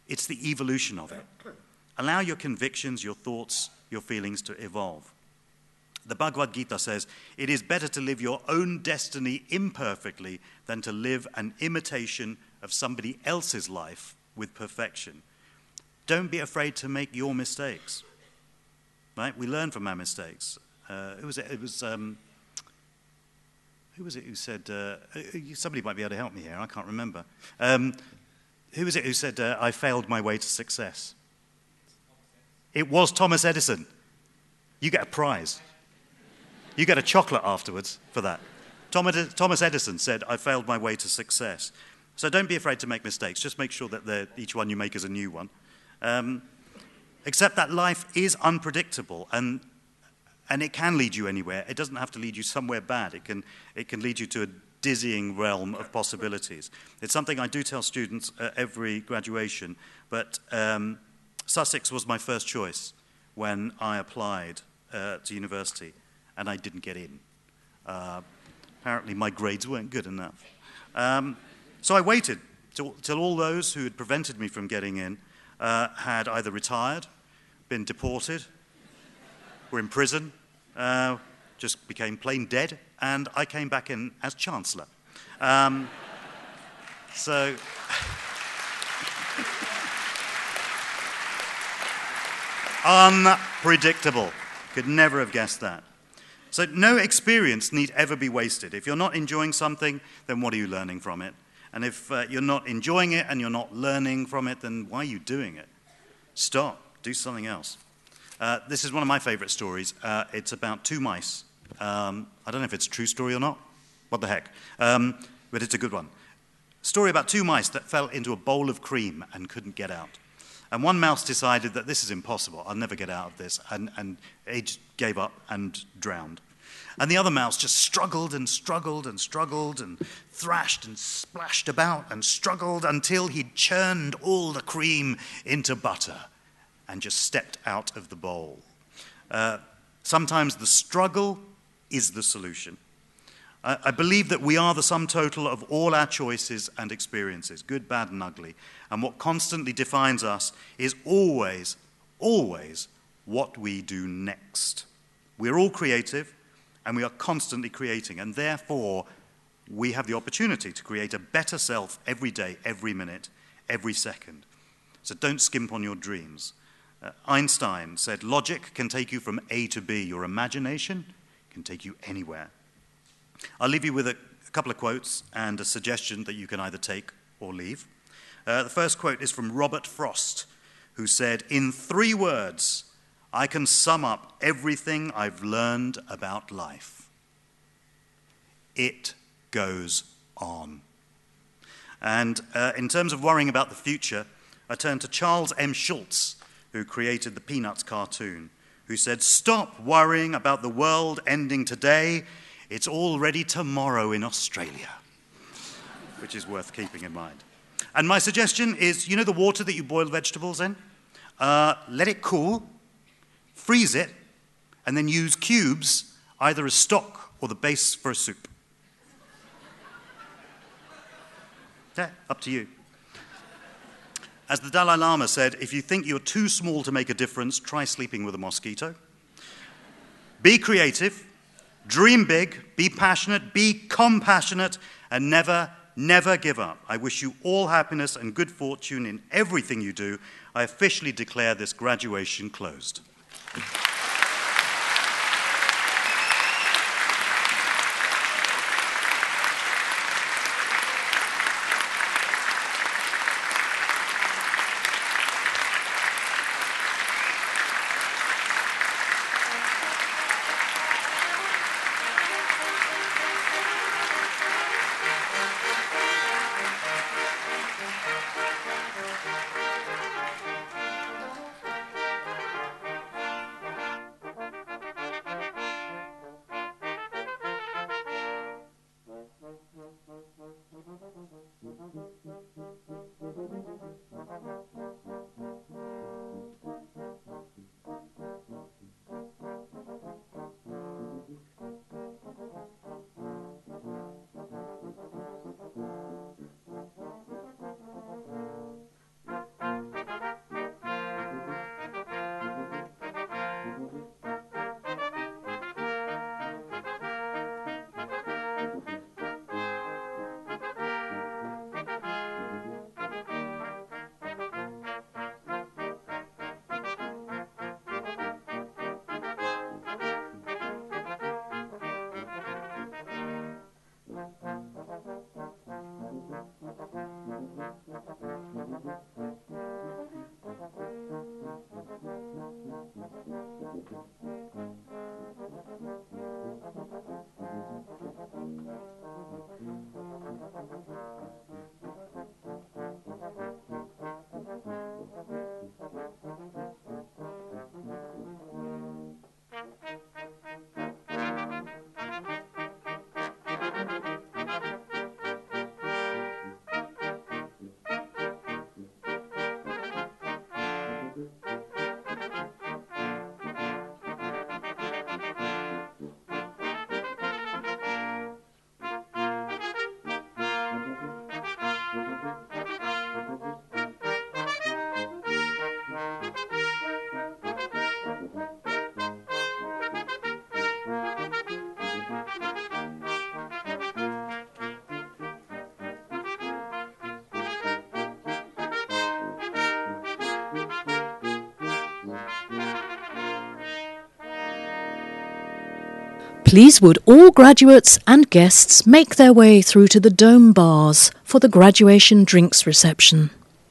It's the evolution of it. Allow your convictions, your thoughts, your feelings to evolve. The Bhagavad Gita says, it is better to live your own destiny imperfectly than to live an imitation of somebody else's life with perfection. Don't be afraid to make your mistakes. Right? We learn from our mistakes. Who was it? It was... Who was it who said, somebody might be able to help me here, I can't remember. Who was it who said, I failed my way to success? It was Thomas Edison. You get a prize. You get a chocolate afterwards for that. Thomas Edison said, I failed my way to success. So don't be afraid to make mistakes. Just make sure that each one you make is a new one. Except that life is unpredictable, and it can lead you anywhere. It doesn't have to lead you somewhere bad. It can lead you to a dizzying realm of possibilities. It's something I do tell students at every graduation, but Sussex was my first choice when I applied to university, and I didn't get in. Apparently my grades weren't good enough. So I waited till all those who had prevented me from getting in had either retired, been deported, were in prison, just became plain dead, and I came back in as Chancellor. So unpredictable. Could never have guessed that. So no experience need ever be wasted. If you're not enjoying something, then what are you learning from it? And if you're not enjoying it and you're not learning from it, then why are you doing it? Stop. Do something else. This is one of my favorite stories. It's about two mice. I don't know if it's a true story or not. What the heck? But it's a good one. Story about two mice that fell into a bowl of cream and couldn't get out. And one mouse decided that this is impossible. I'll never get out of this. And it just gave up and drowned. And the other mouse just struggled and struggled and struggled and thrashed and splashed about and struggled until he'd churned all the cream into butter and just stepped out of the bowl. Sometimes the struggle is the solution. I believe that we are the sum total of all our choices and experiences, good, bad, and ugly. And what constantly defines us is always, always what we do next. We're all creative, and we are constantly creating. And therefore, we have the opportunity to create a better self every day, every minute, every second. So don't skimp on your dreams. Einstein said, logic can take you from A to B. Your imagination can take you anywhere. I'll leave you with a couple of quotes and a suggestion that you can either take or leave. The first quote is from Robert Frost, who said, in 3 words, I can sum up everything I've learned about life. It goes on. And in terms of worrying about the future, I turn to Charles M. Schulz, who created the Peanuts cartoon, who said, stop worrying about the world ending today. It's already tomorrow in Australia, which is worth keeping in mind. And my suggestion is, you know the water that you boil vegetables in? Let it cool, freeze it, and then use cubes either as stock or the base for a soup. Yeah, up to you. As the Dalai Lama said, if you think you're too small to make a difference, try sleeping with a mosquito. Be creative. Dream big, be passionate, be compassionate, and never, never give up. I wish you all happiness and good fortune in everything you do. I officially declare this graduation closed. Please would all graduates and guests make their way through to the Dome bars for the graduation drinks reception.